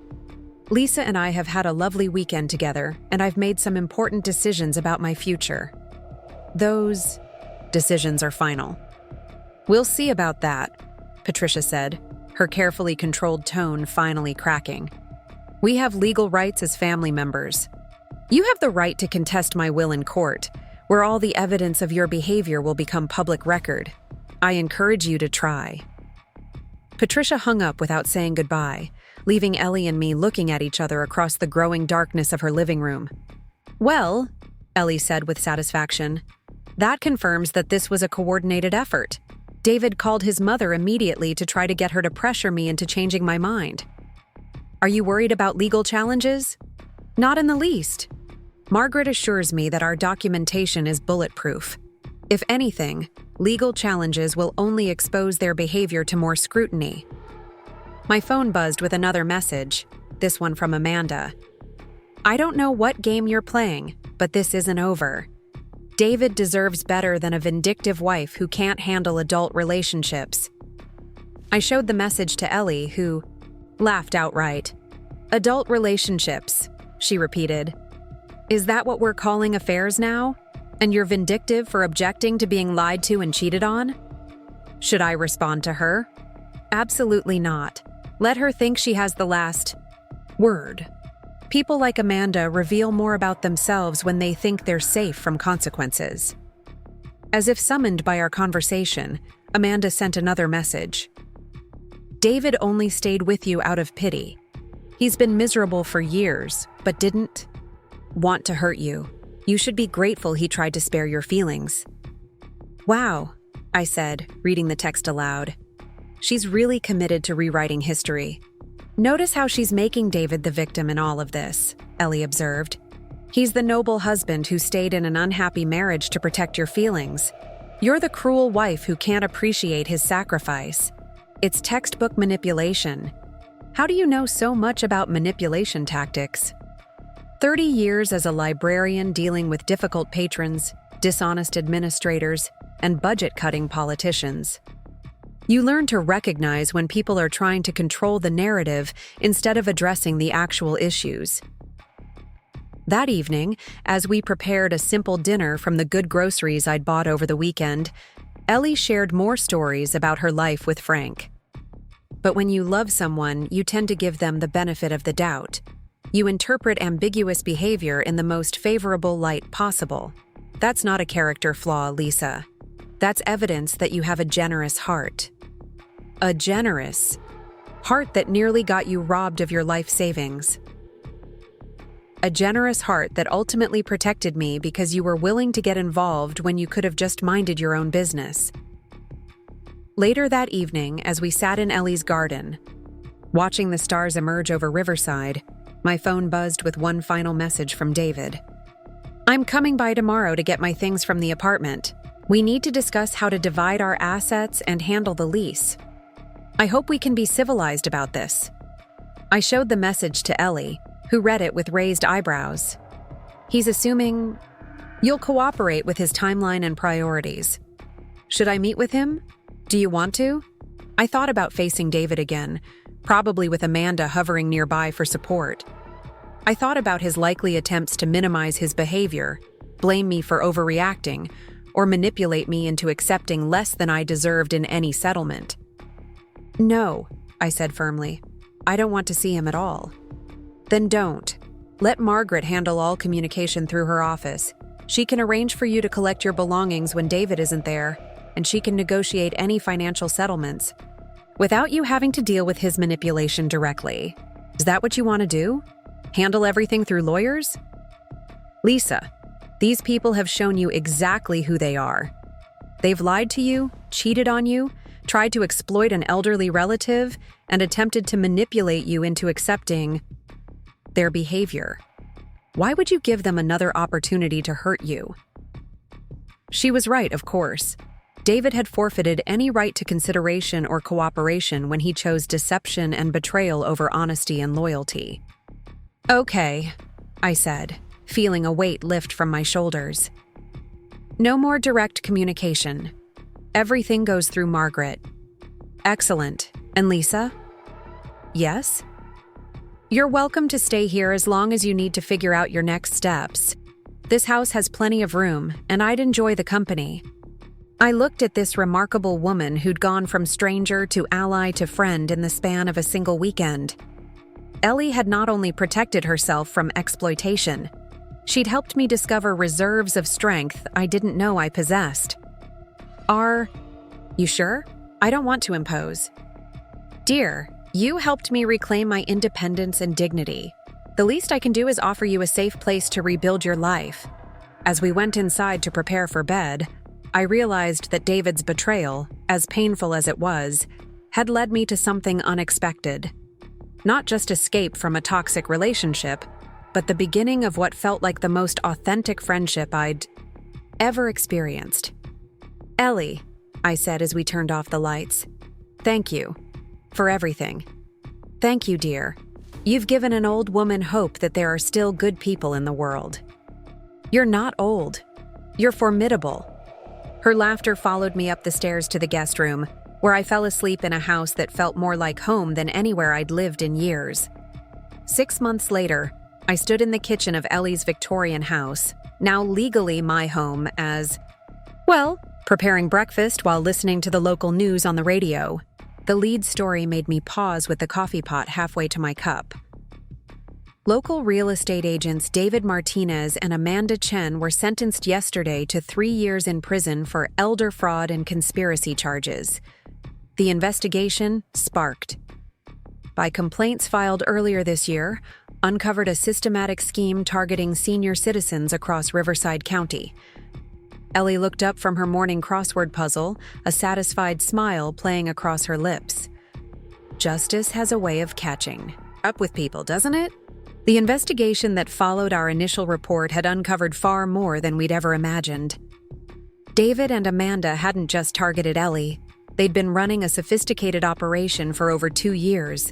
Lisa and I have had a lovely weekend together, and I've made some important decisions about my future. Those decisions are final. We'll see about that, Patricia said, her carefully controlled tone finally cracking. We have legal rights as family members. You have the right to contest my will in court, where all the evidence of your behavior will become public record. I encourage you to try. Patricia hung up without saying goodbye, leaving Ellie and me looking at each other across the growing darkness of her living room. Well, Ellie said with satisfaction, that confirms that this was a coordinated effort. David called his mother immediately to try to get her to pressure me into changing my mind. Are you worried about legal challenges? Not in the least. Margaret assures me that our documentation is bulletproof. If anything, legal challenges will only expose their behavior to more scrutiny. My phone buzzed with another message, this one from Amanda. I don't know what game you're playing, but this isn't over. David deserves better than a vindictive wife who can't handle adult relationships. I showed the message to Ellie, who laughed outright. Adult relationships, she repeated. Is that what we're calling affairs now? And you're vindictive for objecting to being lied to and cheated on? Should I respond to her? Absolutely not. Let her think she has the last word. People like Amanda reveal more about themselves when they think they're safe from consequences. As if summoned by our conversation, Amanda sent another message. David only stayed with you out of pity. He's been miserable for years, but didn't want to hurt you. You should be grateful he tried to spare your feelings. Wow, I said, reading the text aloud. She's really committed to rewriting history. Notice how she's making David the victim in all of this, Ellie observed. He's the noble husband who stayed in an unhappy marriage to protect your feelings. You're the cruel wife who can't appreciate his sacrifice. It's textbook manipulation. How do you know so much about manipulation tactics? 30 years as a librarian dealing with difficult patrons, dishonest administrators, and budget-cutting politicians. You learn to recognize when people are trying to control the narrative instead of addressing the actual issues. That evening, as we prepared a simple dinner from the good groceries I'd bought over the weekend, Ellie shared more stories about her life with Frank. But when you love someone, you tend to give them the benefit of the doubt. You interpret ambiguous behavior in the most favorable light possible. That's not a character flaw, Lisa. That's evidence that you have a generous heart. A generous heart that nearly got you robbed of your life savings. A generous heart that ultimately protected me because you were willing to get involved when you could have just minded your own business. Later that evening, as we sat in Ellie's garden, watching the stars emerge over Riverside, my phone buzzed with one final message from David. I'm coming by tomorrow to get my things from the apartment. We need to discuss how to divide our assets and handle the lease. I hope we can be civilized about this. I showed the message to Ellie, who read it with raised eyebrows. He's assuming you'll cooperate with his timeline and priorities. Should I meet with him? Do you want to? I thought about facing David again, probably with Amanda hovering nearby for support. I thought about his likely attempts to minimize his behavior, blame me for overreacting, or manipulate me into accepting less than I deserved in any settlement. No, I said firmly. I don't want to see him at all. Then don't. Let Margaret handle all communication through her office. She can arrange for you to collect your belongings when David isn't there, and she can negotiate any financial settlements without you having to deal with his manipulation directly. Is that what you want to do? Handle everything through lawyers? Lisa, these people have shown you exactly who they are. They've lied to you, cheated on you, tried to exploit an elderly relative, and attempted to manipulate you into accepting their behavior. Why would you give them another opportunity to hurt you? She was right, of course. David had forfeited any right to consideration or cooperation when he chose deception and betrayal over honesty and loyalty. Okay, I said, feeling a weight lift from my shoulders. No more direct communication. Everything goes through Margaret. Excellent. And Lisa? Yes? You're welcome to stay here as long as you need to figure out your next steps. This house has plenty of room, and I'd enjoy the company. I looked at this remarkable woman who'd gone from stranger to ally to friend in the span of a single weekend. Ellie had not only protected herself from exploitation, she'd helped me discover reserves of strength I didn't know I possessed. Are you sure? I don't want to impose. Dear, you helped me reclaim my independence and dignity. The least I can do is offer you a safe place to rebuild your life. As we went inside to prepare for bed, I realized that David's betrayal, as painful as it was, had led me to something unexpected. Not just escape from a toxic relationship, but the beginning of what felt like the most authentic friendship I'd ever experienced. "Ellie," I said as we turned off the lights, "thank you for everything. Thank you, dear. You've given an old woman hope that there are still good people in the world. You're not old. You're formidable." Her laughter followed me up the stairs to the guest room, where I fell asleep in a house that felt more like home than anywhere I'd lived in years. 6 months later, I stood in the kitchen of Ellie's Victorian house, now legally my home, preparing breakfast while listening to the local news on the radio. The lead story made me pause with the coffee pot halfway to my cup. Local real estate agents David Martinez and Amanda Chen were sentenced yesterday to 3 years in prison for elder fraud and conspiracy charges. The investigation, sparked by complaints filed earlier this year, uncovered a systematic scheme targeting senior citizens across Riverside County. Ellie looked up from her morning crossword puzzle, a satisfied smile playing across her lips. Justice has a way of catching up with people, doesn't it? The investigation that followed our initial report had uncovered far more than we'd ever imagined. David and Amanda hadn't just targeted Ellie. They'd been running a sophisticated operation for over 2 years.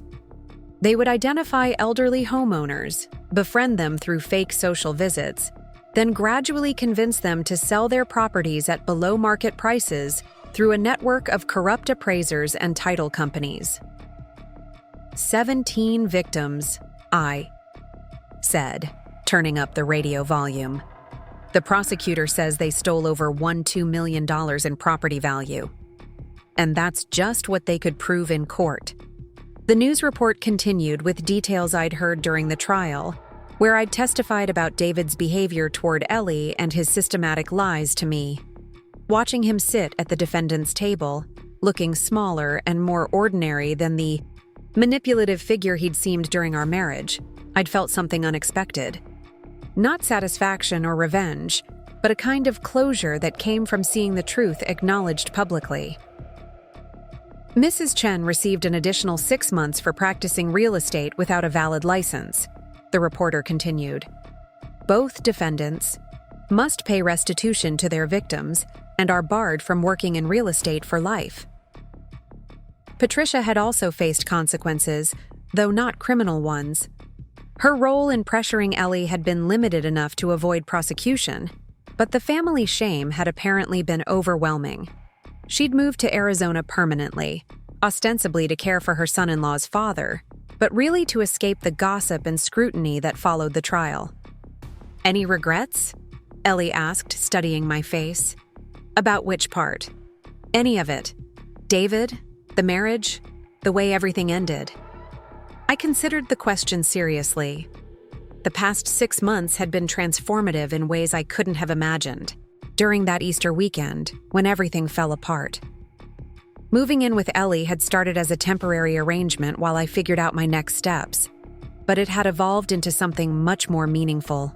They would identify elderly homeowners, befriend them through fake social visits, then gradually convince them to sell their properties at below-market prices through a network of corrupt appraisers and title companies. 17 victims, I said, turning up the radio volume. The prosecutor says they stole over $2 million in property value. And that's just what they could prove in court. The news report continued with details I'd heard during the trial, where I'd testified about David's behavior toward Ellie and his systematic lies to me. Watching him sit at the defendant's table, looking smaller and more ordinary than the manipulative figure he'd seemed during our marriage, I'd felt something unexpected. Not satisfaction or revenge, but a kind of closure that came from seeing the truth acknowledged publicly. Mrs. Chen received an additional 6 months for practicing real estate without a valid license, the reporter continued. Both defendants must pay restitution to their victims and are barred from working in real estate for life. Patricia had also faced consequences, though not criminal ones. Her role in pressuring Ellie had been limited enough to avoid prosecution, but the family shame had apparently been overwhelming. She'd moved to Arizona permanently, ostensibly to care for her son-in-law's father, but really to escape the gossip and scrutiny that followed the trial. "Any regrets?" Ellie asked, studying my face. "About which part?" "Any of it. David, the marriage, the way everything ended." I considered the question seriously. The past 6 months had been transformative in ways I couldn't have imagined. During that Easter weekend, when everything fell apart. Moving in with Ellie had started as a temporary arrangement while I figured out my next steps, but it had evolved into something much more meaningful.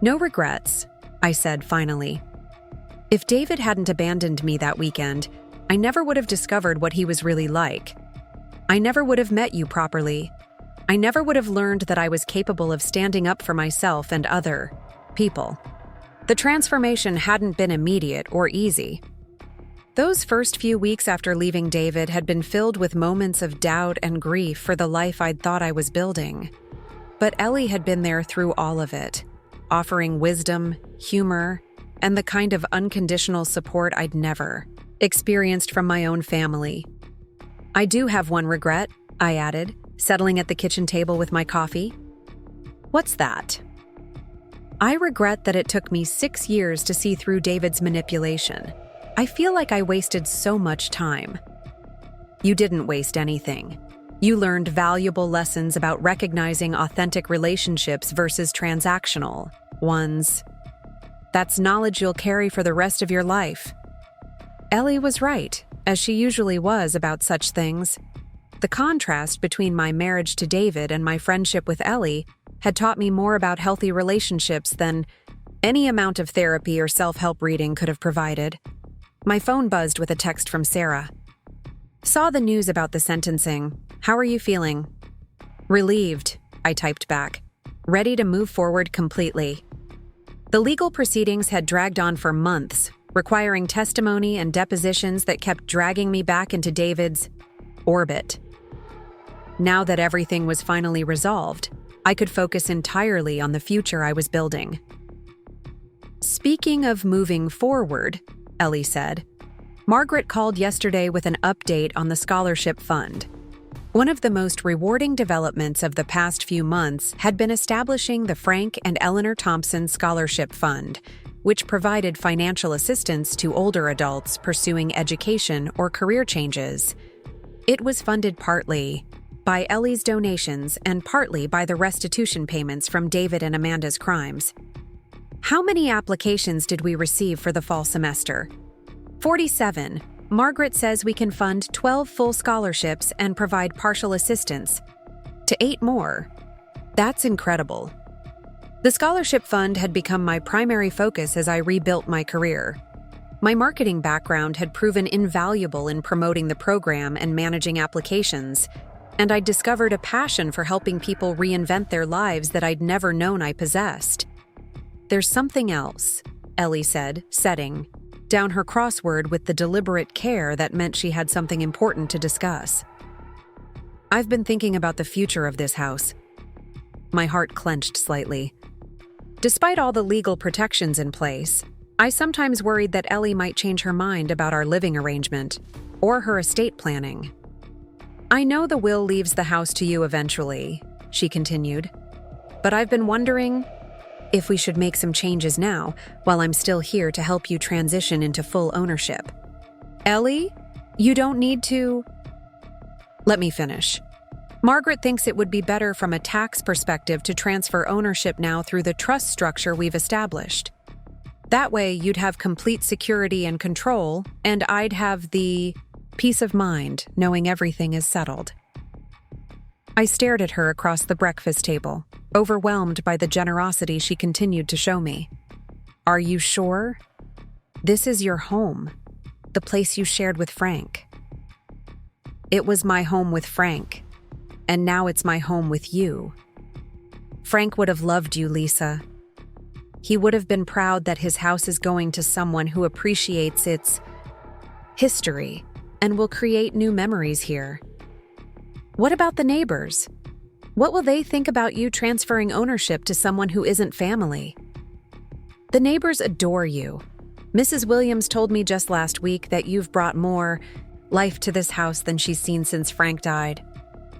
"No regrets," I said finally. "If David hadn't abandoned me that weekend, I never would have discovered what he was really like. I never would have met you properly. I never would have learned that I was capable of standing up for myself and other people." The transformation hadn't been immediate or easy. Those first few weeks after leaving David had been filled with moments of doubt and grief for the life I'd thought I was building. But Ellie had been there through all of it, offering wisdom, humor, and the kind of unconditional support I'd never experienced from my own family. "I do have one regret," I added, settling at the kitchen table with my coffee. "What's that?" "I regret that it took me 6 years to see through David's manipulation. I feel like I wasted so much time." "You didn't waste anything. You learned valuable lessons about recognizing authentic relationships versus transactional ones. That's knowledge you'll carry for the rest of your life." Ellie was right, as she usually was about such things. The contrast between my marriage to David and my friendship with Ellie had taught me more about healthy relationships than Any amount of therapy or self-help reading could have provided. My phone buzzed with a text from Sarah. Saw the news about the sentencing. How are you feeling? Relieved, I typed back. Ready to move forward completely. The legal proceedings had dragged on for months, requiring testimony and depositions that kept dragging me back into David's orbit. Now that everything was finally resolved, I could focus entirely on the future I was building. Speaking of moving forward, Ellie said, Margaret called yesterday with an update on the scholarship fund. One of the most rewarding developments of the past few months had been establishing the Frank and Eleanor Thompson Scholarship Fund, which provided financial assistance to older adults pursuing education or career changes. It was funded partly by Ellie's donations and partly by the restitution payments from David and Amanda's crimes. How many applications did we receive for the fall semester? 47. Margaret says we can fund 12 full scholarships and provide partial assistance to 8 more. That's incredible. The scholarship fund had become my primary focus as I rebuilt my career. My marketing background had proven invaluable in promoting the program and managing applications, and I'd discovered a passion for helping people reinvent their lives that I'd never known I possessed. There's something else, Ellie said, setting down her crossword with the deliberate care that meant she had something important to discuss. I've been thinking about the future of this house. My heart clenched slightly. Despite all the legal protections in place, I sometimes worried that Ellie might change her mind about our living arrangement or her estate planning. I know the will leaves the house to you eventually, she continued, but I've been wondering if we should make some changes now while I'm still here to help you transition into full ownership. Ellie, you don't need to... Let me finish. Margaret thinks it would be better from a tax perspective to transfer ownership now through the trust structure we've established. That way, you'd have complete security and control, and I'd have the peace of mind knowing everything is settled. I stared at her across the breakfast table, overwhelmed by the generosity she continued to show me. Are you sure? This is your home, the place you shared with Frank. It was my home with Frank, and now it's my home with you. Frank would have loved you, Lisa. He would have been proud that his house is going to someone who appreciates its history and will create new memories here. What about the neighbors? What will they think about you transferring ownership to someone who isn't family? The neighbors adore you. Mrs. Williams told me just last week that you've brought more life to this house than she's seen since Frank died.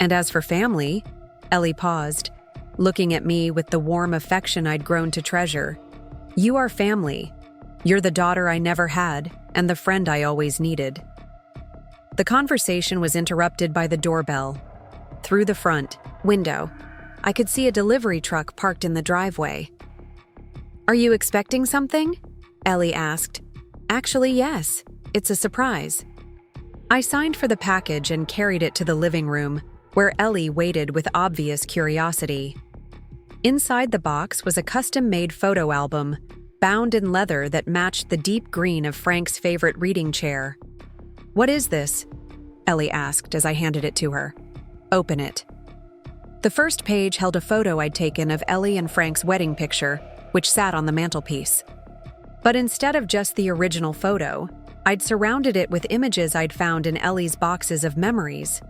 And as for family, Ellie paused, looking at me with the warm affection I'd grown to treasure. You are family. You're the daughter I never had and the friend I always needed. The conversation was interrupted by the doorbell. Through the front window, I could see a delivery truck parked in the driveway. Are you expecting something? Ellie asked. Actually, yes. It's a surprise. I signed for the package and carried it to the living room, where Ellie waited with obvious curiosity. Inside the box was a custom-made photo album, bound in leather that matched the deep green of Frank's favorite reading chair. What is this? Ellie asked as I handed it to her. Open it. The first page held a photo I'd taken of Ellie and Frank's wedding picture, which sat on the mantelpiece. But instead of just the original photo, I'd surrounded it with images I'd found in Ellie's boxes of memories.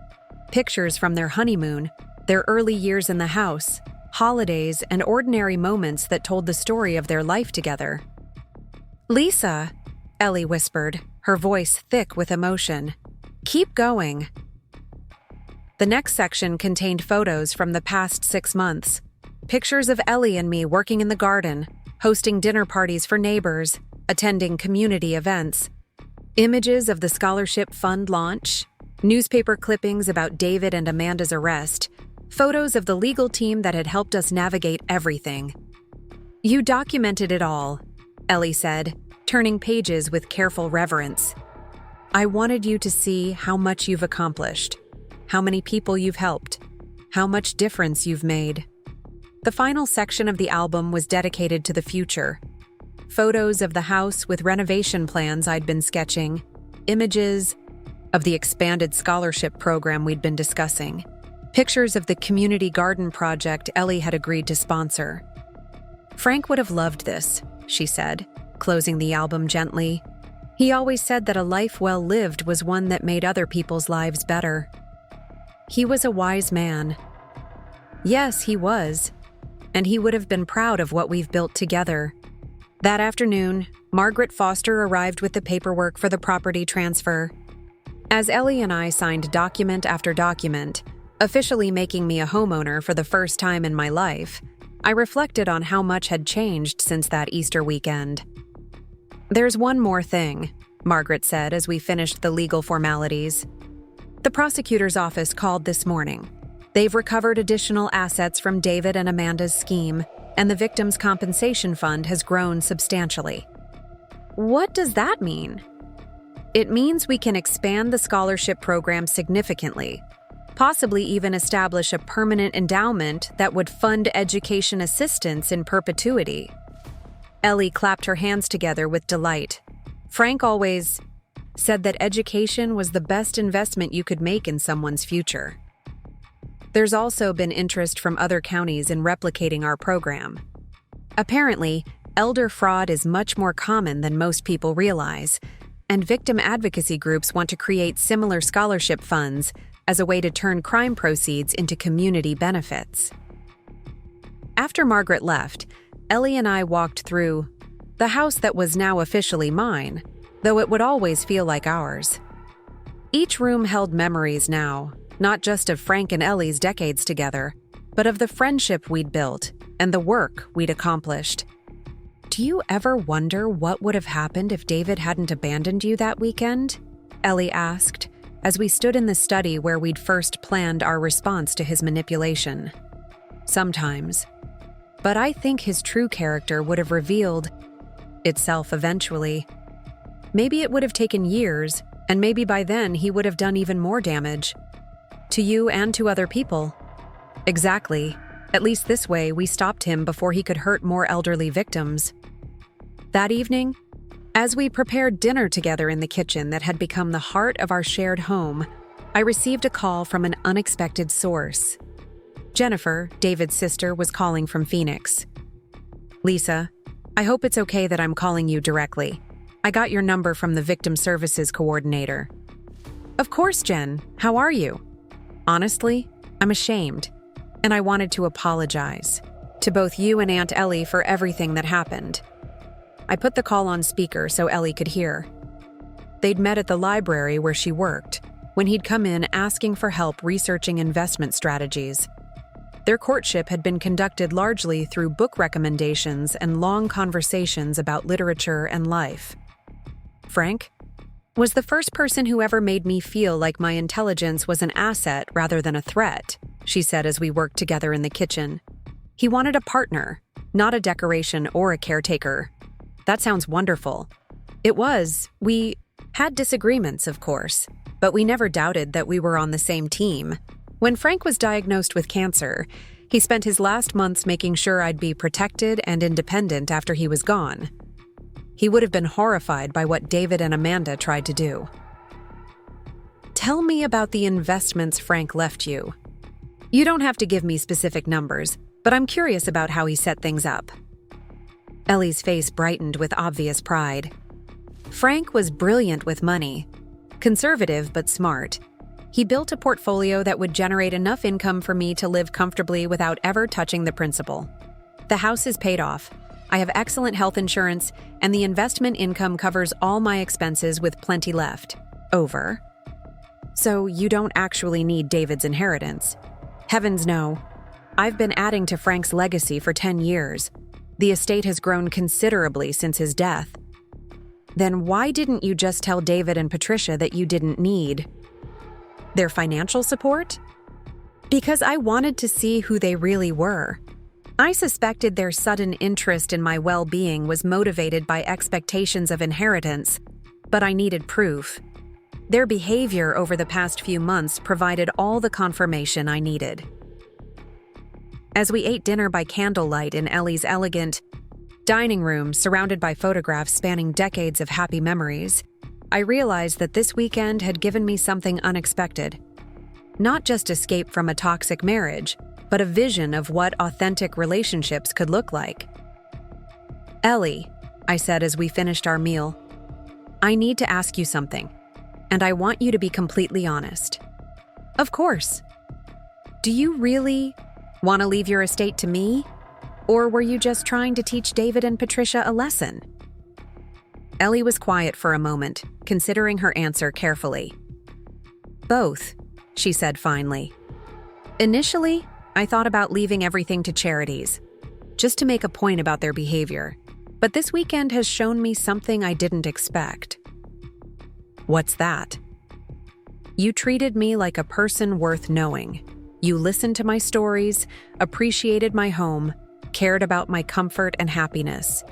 Pictures from their honeymoon, their early years in the house, holidays, and ordinary moments that told the story of their life together. Lisa, Ellie whispered, her voice thick with emotion. Keep going. The next section contained photos from the past 6 months. Pictures of Ellie and me working in the garden, hosting dinner parties for neighbors, attending community events. Images of the scholarship fund launch, newspaper clippings about David and Amanda's arrest, photos of the legal team that had helped us navigate everything. You documented it all, Ellie said, turning pages with careful reverence. I wanted you to see how much you've accomplished, how many people you've helped, how much difference you've made. The final section of the album was dedicated to the future, Photos of the house with renovation plans I'd been sketching, images of the expanded scholarship program we'd been discussing, pictures of the community garden project Ellie had agreed to sponsor. "Frank would have loved this," she said, closing the album gently. "He always said that a life well lived was one that made other people's lives better." He was a wise man. Yes, he was. And he would have been proud of what we've built together. That afternoon, Margaret Foster arrived with the paperwork for the property transfer. As Ellie and I signed document after document, officially making me a homeowner for the first time in my life, I reflected on how much had changed since that Easter weekend. "There's one more thing," Margaret said as we finished the legal formalities. "The prosecutor's office called this morning. They've recovered additional assets from David and Amanda's scheme, and the victim's compensation fund has grown substantially." "What does that mean?" "It means we can expand the scholarship program significantly, possibly even establish a permanent endowment that would fund education assistance in perpetuity." Ellie clapped her hands together with delight. "Frank always said that education was the best investment you could make in someone's future." There's also been interest from other counties in replicating our program. Apparently, elder fraud is much more common than most people realize, and victim advocacy groups want to create similar scholarship funds as a way to turn crime proceeds into community benefits. After Margaret left, Ellie and I walked through the house that was now officially mine, though it would always feel like ours. Each room held memories now, not just of Frank and Ellie's decades together, but of the friendship we'd built and the work we'd accomplished. "Do you ever wonder what would have happened if David hadn't abandoned you that weekend?" Ellie asked, as we stood in the study where we'd first planned our response to his manipulation. "Sometimes. But I think his true character would have revealed itself eventually. Maybe it would have taken years, and maybe by then he would have done even more damage. To you and to other people." "Exactly. At least this way we stopped him before he could hurt more elderly victims." That evening, as we prepared dinner together in the kitchen that had become the heart of our shared home, I received a call from an unexpected source. Jennifer, David's sister, was calling from Phoenix. "Lisa, I hope it's okay that I'm calling you directly. I got your number from the Victim Services Coordinator." "Of course, Jen. How are you?" "Honestly, I'm ashamed, and I wanted to apologize to both you and Aunt Ellie for everything that happened." I put the call on speaker so Ellie could hear. They'd met at the library where she worked, when he'd come in asking for help researching investment strategies. Their courtship had been conducted largely through book recommendations and long conversations about literature and life. Frank was the first person who ever made me feel like my intelligence was an asset rather than a threat, she said as we worked together in the kitchen. "He wanted a partner, not a decoration or a caretaker." "That sounds wonderful." It was. We had disagreements, of course, but we never doubted that we were on the same team. When Frank was diagnosed with cancer, he spent his last months making sure I'd be protected and independent after he was gone. He would have been horrified by what David and Amanda tried to do. "Tell me about the investments Frank left you. You don't have to give me specific numbers, but I'm curious about how he set things up." Ellie's face brightened with obvious pride. "Frank was brilliant with money. Conservative but smart. He built a portfolio that would generate enough income for me to live comfortably without ever touching the principal. The house is paid off. I have excellent health insurance, and the investment income covers all my expenses with plenty left over. So you don't actually need David's inheritance." "Heavens no. I've been adding to Frank's legacy for 10 years. The estate has grown considerably since his death." "Then why didn't you just tell David and Patricia that you didn't need their financial support?" "Because I wanted to see who they really were. I suspected their sudden interest in my well-being was motivated by expectations of inheritance, but I needed proof. Their behavior over the past few months provided all the confirmation I needed." As we ate dinner by candlelight in Ellie's elegant, Dining room, surrounded by photographs spanning decades of happy memories, I realized that this weekend had given me something unexpected. Not just escape from a toxic marriage, but a vision of what authentic relationships could look like. "Ellie," I said as we finished our meal, "I need to ask you something, and I want you to be completely honest." "Of course." "Do you really want to leave your estate to me? Or were you just trying to teach David and Patricia a lesson?" Ellie was quiet for a moment, considering her answer carefully. "Both," she said finally. "Initially, I thought about leaving everything to charities, just to make a point about their behavior. But this weekend has shown me something I didn't expect." "What's that?" "You treated me like a person worth knowing. You listened to my stories, appreciated my home, cared about my comfort and happiness.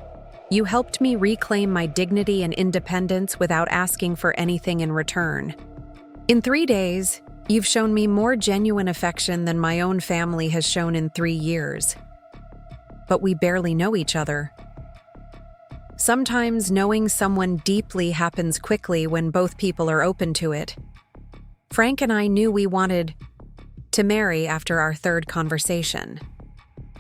You helped me reclaim my dignity and independence without asking for anything in return. In 3 days, you've shown me more genuine affection than my own family has shown in 3 years. But we barely know each other. Sometimes knowing someone deeply happens quickly when both people are open to it. Frank and I knew we wanted to marry after our 3rd conversation.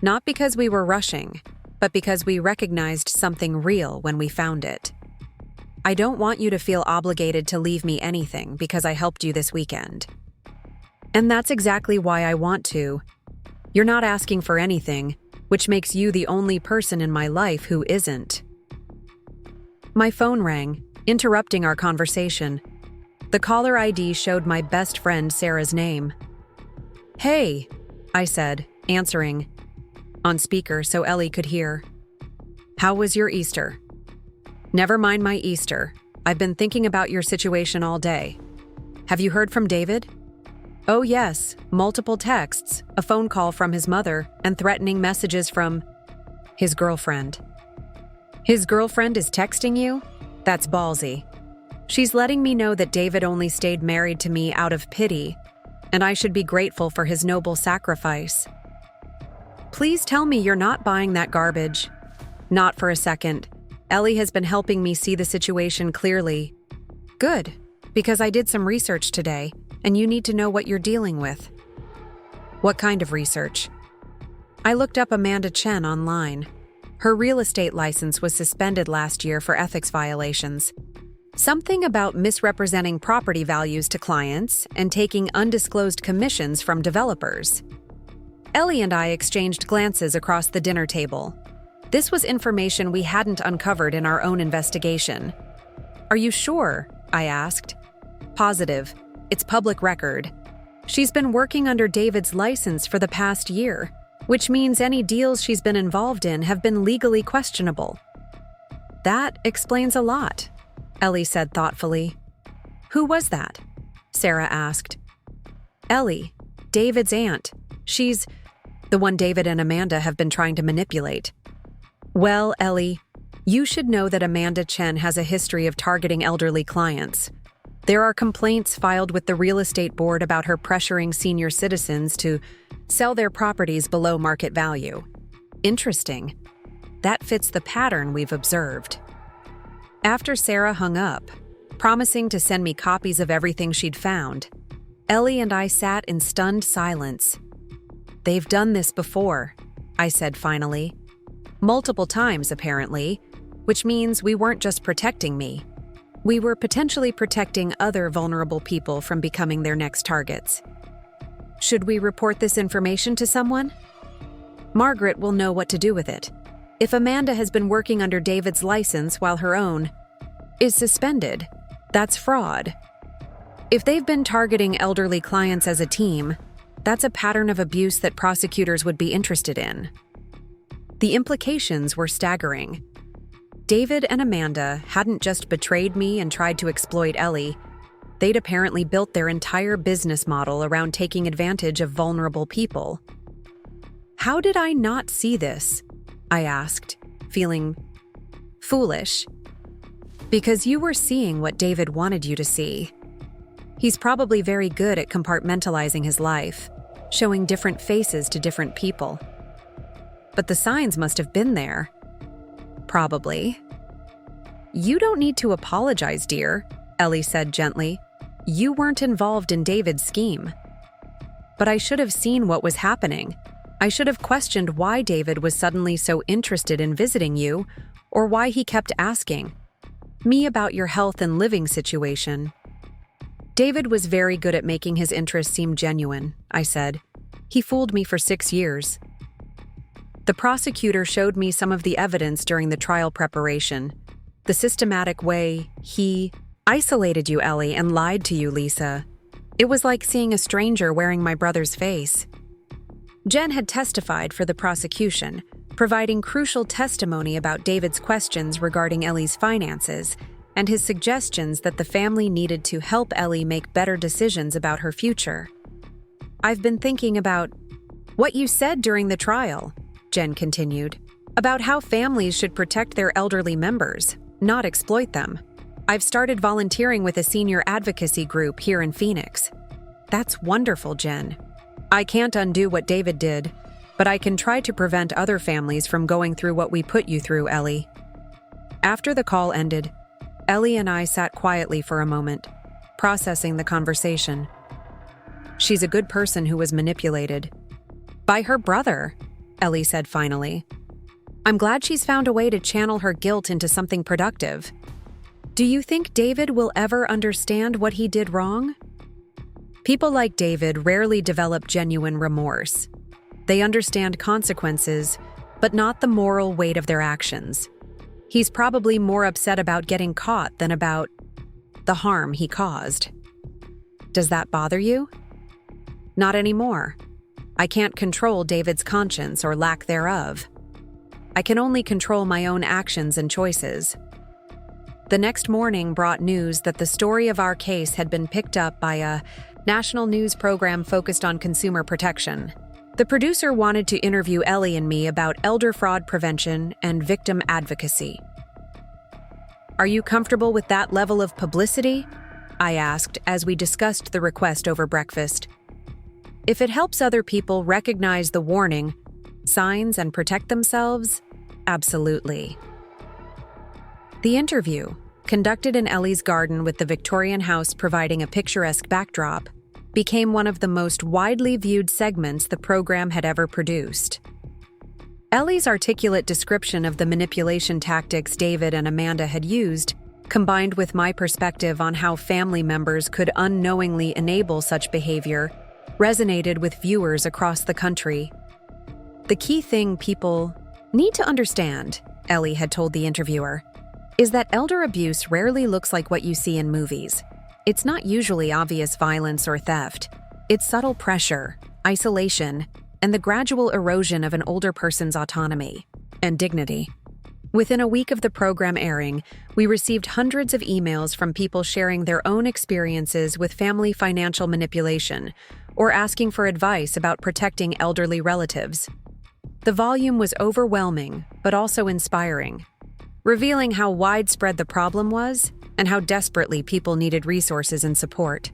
Not because we were rushing, but because we recognized something real when we found it. I don't want you to feel obligated to leave me anything because I helped you this weekend. And that's exactly why I want to. You're not asking for anything, which makes you the only person in my life who isn't." My phone rang, interrupting our conversation. The caller ID showed my best friend Sarah's name. "Hey," I said, answering, on speaker so Ellie could hear. "How was your Easter?" "Never mind my Easter. I've been thinking about your situation all day. Have you heard from David?" "Oh yes, multiple texts, a phone call from his mother, and threatening messages from his girlfriend." "His girlfriend is texting you? That's ballsy. She's letting me know that David only stayed married to me out of pity, and I should be grateful for his noble sacrifice. Please tell me you're not buying that garbage." "Not for a second. Ellie has been helping me see the situation clearly." "Good, because I did some research today, and you need to know what you're dealing with." "What kind of research?" "I looked up Amanda Chen online. Her real estate license was suspended last year for ethics violations. Something about misrepresenting property values to clients and taking undisclosed commissions from developers." Ellie and I exchanged glances across the dinner table. This was information we hadn't uncovered in our own investigation. "Are you sure?" I asked. "Positive. It's public record. She's been working under David's license for the past year, which means any deals she's been involved in have been legally questionable." "That explains a lot," Ellie said thoughtfully. "Who was that?" Sarah asked. "Ellie, David's aunt. She's the one David and Amanda have been trying to manipulate." "Well, Ellie, you should know that Amanda Chen has a history of targeting elderly clients. There are complaints filed with the real estate board about her pressuring senior citizens to sell their properties below market value." "Interesting. That fits the pattern we've observed." After Sarah hung up, promising to send me copies of everything she'd found, Ellie and I sat in stunned silence. "They've done this before," I said finally. "Multiple times, apparently, which means we weren't just protecting me. We were potentially protecting other vulnerable people from becoming their next targets. Should we report this information to someone? Margaret will know what to do with it. If Amanda has been working under David's license while her own is suspended, that's fraud. If they've been targeting elderly clients as a team, that's a pattern of abuse that prosecutors would be interested in." The implications were staggering. David and Amanda hadn't just betrayed me and tried to exploit Ellie. They'd apparently built their entire business model around taking advantage of vulnerable people. "How did I not see this?" I asked, feeling foolish. "Because you were seeing what David wanted you to see. He's probably very good at compartmentalizing his life, showing different faces to different people. But the signs must have been there." Probably. You don't need to apologize, dear, Ellie said gently. You weren't involved in David's scheme. But I should have seen what was happening. I should have questioned why David was suddenly so interested in visiting you, or why he kept asking me about your health and living situation. David was very good at making his interest seem genuine, I said. He fooled me for 6 years. The prosecutor showed me some of the evidence during the trial preparation. The systematic way he isolated you, Ellie, and lied to you, Lisa. It was like seeing a stranger wearing my brother's face. Jen had testified for the prosecution, providing crucial testimony about David's questions regarding Ellie's finances and his suggestions that the family needed to help Ellie make better decisions about her future. I've been thinking about what you said during the trial, Jen continued, about how families should protect their elderly members, not exploit them. I've started volunteering with a senior advocacy group here in Phoenix. That's wonderful, Jen. I can't undo what David did, but I can try to prevent other families from going through what we put you through, Ellie. After the call ended, Ellie and I sat quietly for a moment, processing the conversation. She's a good person who was manipulated. By her brother, Ellie said finally. I'm glad she's found a way to channel her guilt into something productive. Do you think David will ever understand what he did wrong? People like David rarely develop genuine remorse. They understand consequences, but not the moral weight of their actions. He's probably more upset about getting caught than about the harm he caused. Does that bother you? Not anymore. I can't control David's conscience or lack thereof. I can only control my own actions and choices. The next morning brought news that the story of our case had been picked up by a national news program focused on consumer protection. The producer wanted to interview Ellie and me about elder fraud prevention and victim advocacy. Are you comfortable with that level of publicity? I asked as we discussed the request over breakfast. If it helps other people recognize the warning, signs, and protect themselves, absolutely. The interview, conducted in Ellie's garden with the Victorian house providing a picturesque backdrop, became one of the most widely viewed segments the program had ever produced. Ellie's articulate description of the manipulation tactics David and Amanda had used, combined with my perspective on how family members could unknowingly enable such behavior, resonated with viewers across the country. The key thing people need to understand, Ellie had told the interviewer, is that elder abuse rarely looks like what you see in movies. It's not usually obvious violence or theft. It's subtle pressure, isolation, and the gradual erosion of an older person's autonomy and dignity. Within a week of the program airing, we received hundreds of emails from people sharing their own experiences with family financial manipulation or asking for advice about protecting elderly relatives. The volume was overwhelming, but also inspiring, revealing how widespread the problem was and how desperately people needed resources and support.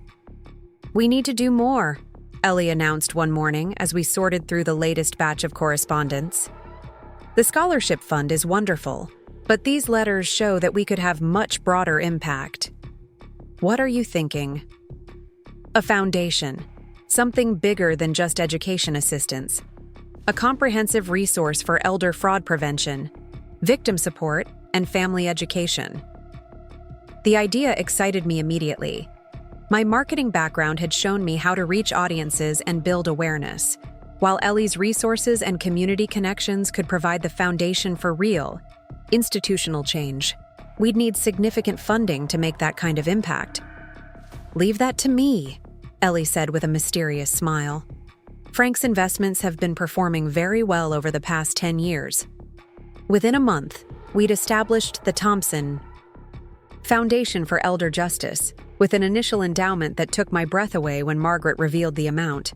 We need to do more, Ellie announced one morning as we sorted through the latest batch of correspondence. The scholarship fund is wonderful, but these letters show that we could have much broader impact. What are you thinking? A foundation, something bigger than just education assistance. A comprehensive resource for elder fraud prevention, victim support, and family education. The idea excited me immediately. My marketing background had shown me how to reach audiences and build awareness, while Ellie's resources and community connections could provide the foundation for real, institutional change. We'd need significant funding to make that kind of impact. Leave that to me, Ellie said with a mysterious smile. Frank's investments have been performing very well over the past 10 years. Within a month, we'd established the Thompson Foundation for Elder Justice, with an initial endowment that took my breath away when Margaret revealed the amount.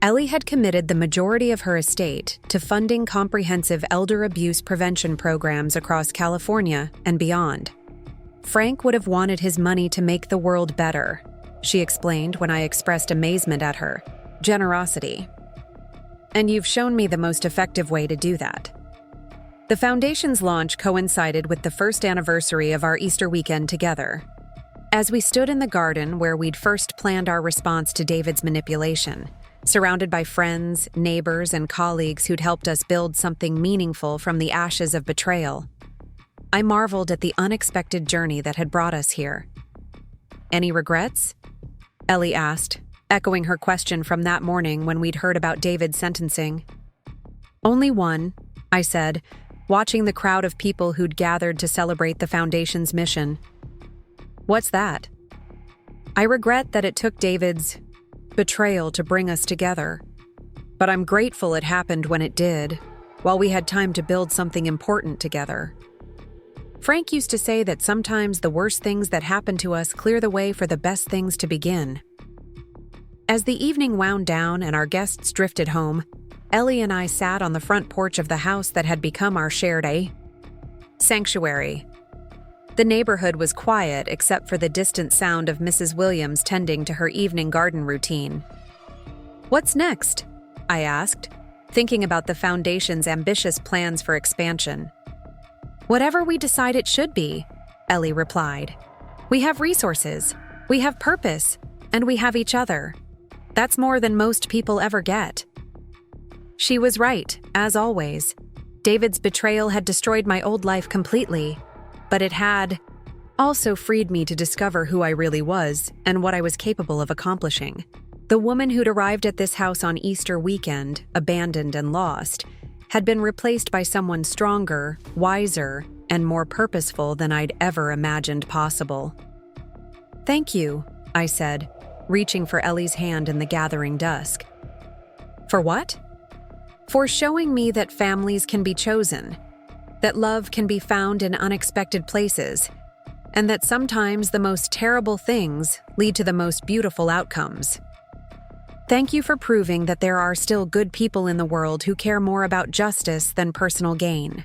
Ellie had committed the majority of her estate to funding comprehensive elder abuse prevention programs across California and beyond. Frank would have wanted his money to make the world better, she explained when I expressed amazement at her generosity. And you've shown me the most effective way to do that. The foundation's launch coincided with the first anniversary of our Easter weekend together. As we stood in the garden where we'd first planned our response to David's manipulation, surrounded by friends, neighbors, and colleagues who'd helped us build something meaningful from the ashes of betrayal, I marveled at the unexpected journey that had brought us here. "Any regrets?" Ellie asked, echoing her question from that morning when we'd heard about David's sentencing. "Only one," I said, watching the crowd of people who'd gathered to celebrate the Foundation's mission. "What's that?" "I regret that it took David's betrayal to bring us together, but I'm grateful it happened when it did, while we had time to build something important together. Frank used to say that sometimes the worst things that happen to us clear the way for the best things to begin." As the evening wound down and our guests drifted home, Ellie and I sat on the front porch of the house that had become our shared sanctuary. The neighborhood was quiet except for the distant sound of Mrs. Williams tending to her evening garden routine. "What's next?" I asked, thinking about the Foundation's ambitious plans for expansion. "Whatever we decide it should be," Ellie replied. "We have resources, we have purpose, and we have each other. That's more than most people ever get." She was right, as always. David's betrayal had destroyed my old life completely, but it had also freed me to discover who I really was and what I was capable of accomplishing. The woman who'd arrived at this house on Easter weekend, abandoned and lost, had been replaced by someone stronger, wiser, and more purposeful than I'd ever imagined possible. "Thank you," I said, reaching for Ellie's hand in the gathering dusk. "For what?" "For showing me that families can be chosen, that love can be found in unexpected places, and that sometimes the most terrible things lead to the most beautiful outcomes. Thank you for proving that there are still good people in the world who care more about justice than personal gain."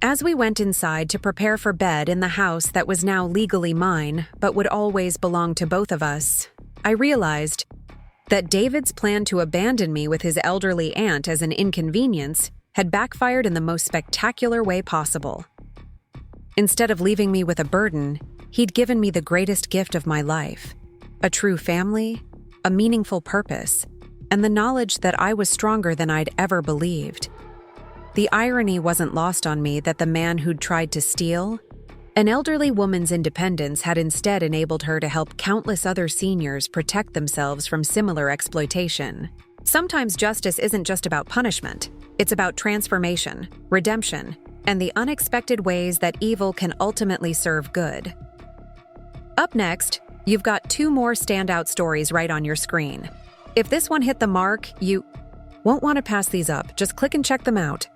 As we went inside to prepare for bed in the house that was now legally mine but would always belong to both of us, I realized that David's plan to abandon me with his elderly aunt as an inconvenience had backfired in the most spectacular way possible. Instead of leaving me with a burden, he'd given me the greatest gift of my life: a true family, a meaningful purpose, and the knowledge that I was stronger than I'd ever believed. The irony wasn't lost on me that the man who'd tried to steal an elderly woman's independence had instead enabled her to help countless other seniors protect themselves from similar exploitation. Sometimes justice isn't just about punishment, it's about transformation, redemption, and the unexpected ways that evil can ultimately serve good. Up next, you've got 2 more standout stories right on your screen. If this one hit the mark, you won't want to pass these up. Just click and check them out.